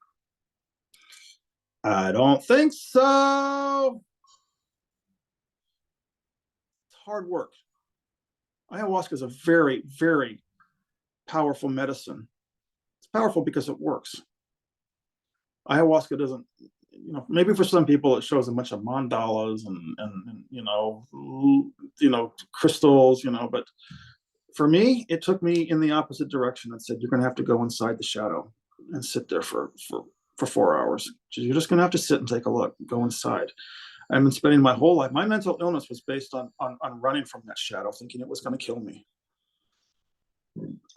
I don't think so. It's hard work. Ayahuasca is a very, very powerful medicine. It's powerful because it works. Ayahuasca doesn't, maybe for some people it shows a bunch of mandalas and crystals, but for me, it took me in the opposite direction and said, you're going to have to go inside the shadow and sit there for 4 hours. You're just going to have to sit and take a look, go inside. I've been spending my whole life. My mental illness was based on running from that shadow, thinking it was going to kill me.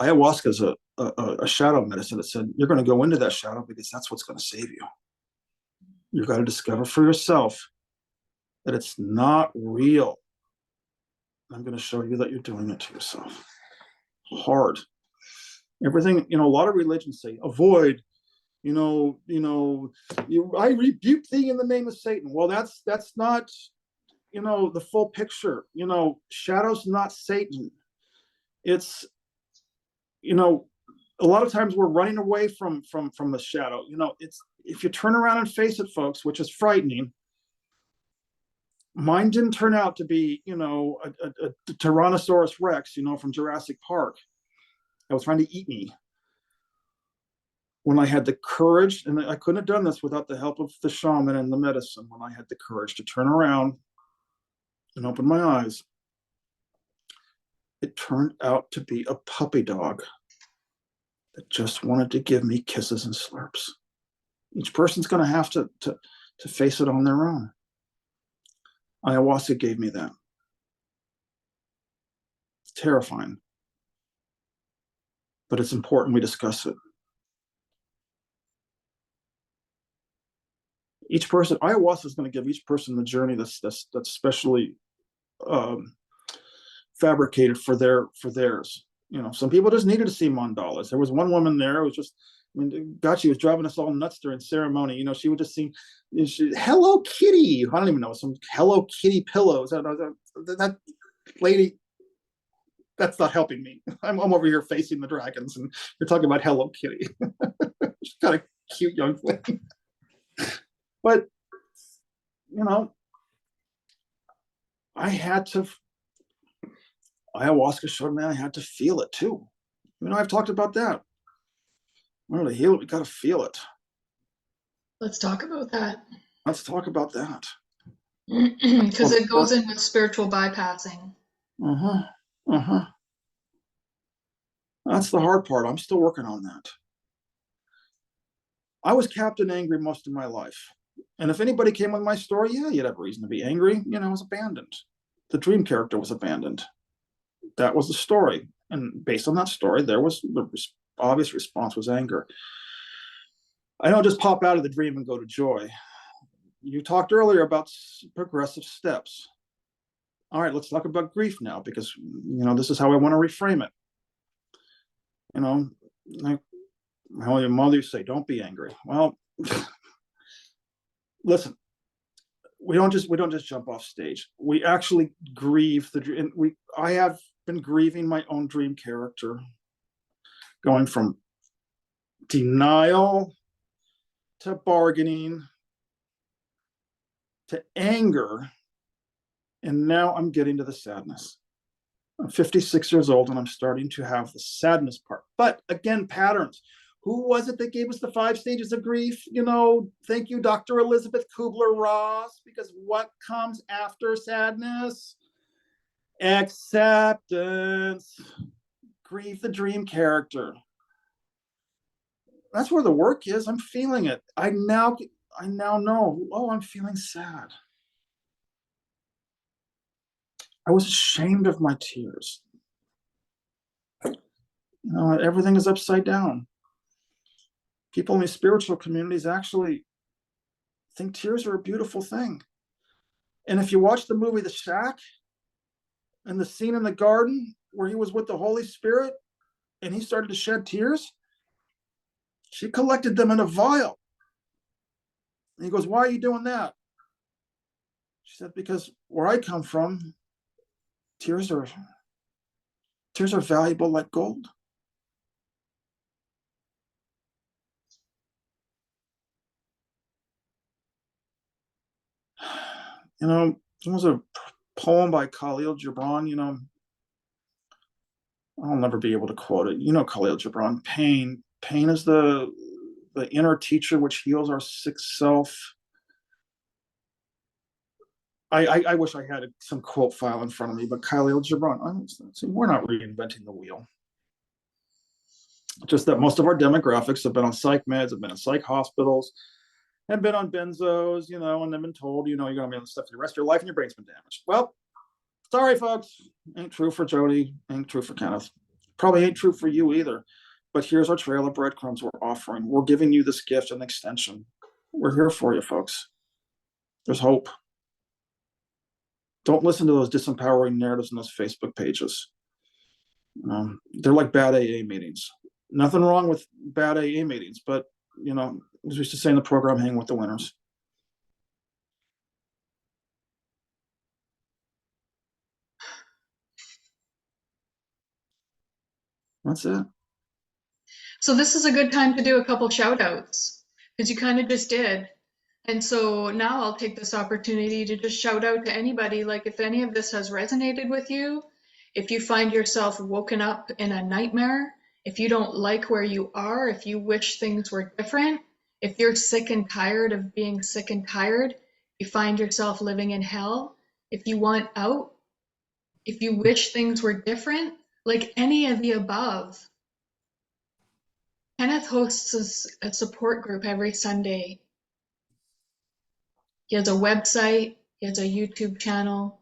Ayahuasca is a shadow medicine that said, you're going to go into that shadow because that's what's going to save you. You've got to discover for yourself that it's not real. I'm going to show you that you're doing it to yourself. Hard. Everything, a lot of religions say, avoid, I rebuke thee in the name of Satan. Well, that's not, the full picture. Shadow's not Satan. It's, a lot of times we're running away from the shadow. It's, if you turn around and face it, folks, which is frightening. Mine didn't turn out to be, a Tyrannosaurus Rex, from Jurassic Park. That was trying to eat me. When I had the courage, and I couldn't have done this without the help of the shaman and the medicine, when I had the courage to turn around and open my eyes, it turned out to be a puppy dog that just wanted to give me kisses and slurps. Each person's going to have to face it on their own. Ayahuasca gave me that. It's terrifying. But it's important we discuss it. Each person, ayahuasca is going to give each person the journey that's specially fabricated for theirs. Some people just needed to see mandalas. There was one woman there who was just, she was driving us all nuts during ceremony. She would just sing, Hello Kitty. I don't even know, some Hello Kitty pillows. That lady, that's not helping me. I'm over here facing the dragons, and you're talking about Hello Kitty. She's got a cute young thing. But, ayahuasca showed me I had to feel it too. I've talked about that. In order to heal it, we got to feel it. Let's talk about that. Let's talk about that. Because it goes in with spiritual bypassing. That's the hard part. I'm still working on that. I was Captain Angry most of my life. And if anybody came with my story, yeah, you'd have reason to be angry. I was abandoned. The dream character was abandoned. That was the story. And based on that story, there was the obvious response was anger. I don't just pop out of the dream and go to joy. You talked earlier about progressive steps. All right, let's talk about grief now, because this is how I want to reframe it. Like how your mother used to say, "Don't be angry." Well, listen, we don't just jump off stage. We actually grieve the dream. I have been grieving my own dream character, going from denial to bargaining to anger, and now I'm getting to the sadness. I'm 56 years old and I'm starting to have the sadness part. But again, patterns. Who was it that gave us the 5 stages of grief? Thank you, Dr. Elizabeth Kubler-Ross, because what comes after sadness? Acceptance. Grieve the dream character. That's where the work is. I'm feeling it. I now know, oh, I'm feeling sad. I was ashamed of my tears. Everything is upside down. People in these spiritual communities actually think tears are a beautiful thing. And if you watch the movie The Shack and the scene in the garden where he was with the Holy Spirit and he started to shed tears, she collected them in a vial. And he goes, "Why are you doing that?" She said, "Because where I come from, tears are valuable like gold." There was a poem by Khalil Gibran, I'll never be able to quote it. Khalil Gibran, pain. Pain is the inner teacher which heals our sick self. I wish I had some quote file in front of me, but Khalil Gibran, we're not reinventing the wheel. Just that most of our demographics have been on psych meds, have been in psych hospitals, have been on benzos, and they've been told, you're going to be on this stuff for the rest of your life and your brain's been damaged. Well, sorry, folks. Ain't true for Jodi. Ain't true for Kenneth. Probably ain't true for you either. But here's our trail of breadcrumbs we're offering. We're giving you this gift and extension. We're here for you, folks. There's hope. Don't listen to those disempowering narratives in those Facebook pages. They're like bad AA meetings. Nothing wrong with bad AA meetings, but, as we used to say in the program, hang with the winners. That's it. So this is a good time to do a couple shout outs, because you kind of just did. And so now I'll take this opportunity to just shout out to anybody, like if any of this has resonated with you, if you find yourself woken up in a nightmare, if you don't like where you are, if you wish things were different, if you're sick and tired of being sick and tired, you find yourself living in hell, if you want out, if you wish things were different, like any of the above. Kenneth hosts a support group every Sunday. He has a website, he has a YouTube channel.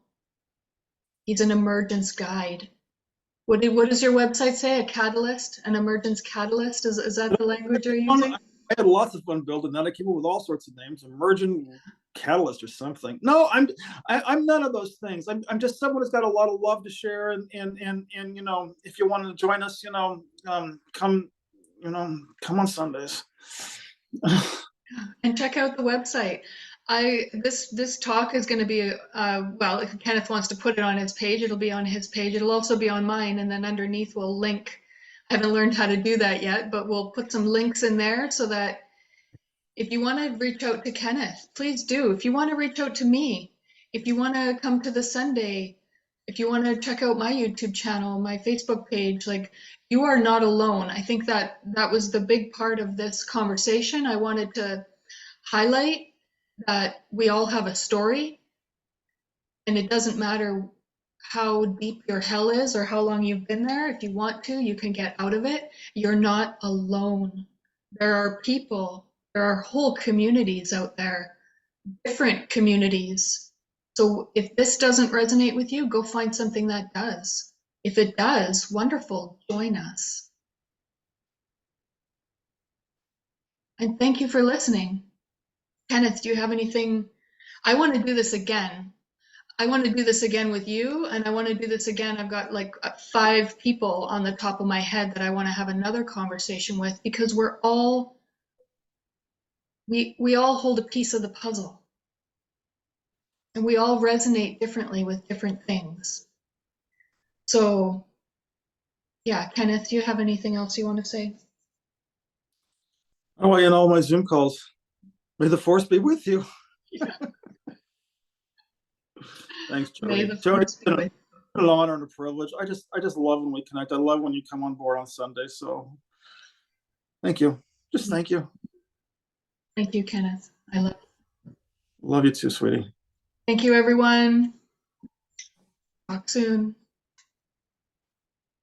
He's an emergence guide. What does your website say? A catalyst? An emergence catalyst? Is that the language you're using? I had lots of fun building that. I came up with all sorts of names, emergent catalyst or something. No, I'm none of those things. I'm just someone who's got a lot of love to share, and if you want to join us, come on Sundays. And check out the website. This talk is going to be well, if Kenneth wants to put it on his page, it'll be on his page. It'll also be on mine, and then underneath we'll link. I haven't learned how to do that yet, but we'll put some links in there so that if you want to reach out to Kenneth, please do. If you want to reach out to me, if you want to come to the Sunday, if you want to check out my YouTube channel, my Facebook page, like, you are not alone. I think that was the big part of this conversation. I wanted to highlight that we all have a story, and it doesn't matter how deep your hell is or how long you've been there. If you want to, you can get out of it. You're not alone. There are people, there are whole communities out there, different communities. So if this doesn't resonate with you, go find something that does. If it does, wonderful, join us. And thank you for listening. Kenneth, do you have anything? I want to do this again. I want to do this again with you, and I want to do this again. I've got like 5 people on the top of my head that I want to have another conversation with because we all hold a piece of the puzzle, and we all resonate differently with different things. So, yeah, Kenneth, do you have anything else you want to say? Oh, in all my Zoom calls, may the force be with you. Thanks, May Jodi. the Jodi, force be with an honor and a privilege. I just love when we connect. I love when you come on board on Sunday. So thank you. Just you. thank you. Thank you, Kenneth. I love you. Love you too, sweetie. Thank you, everyone. Talk soon.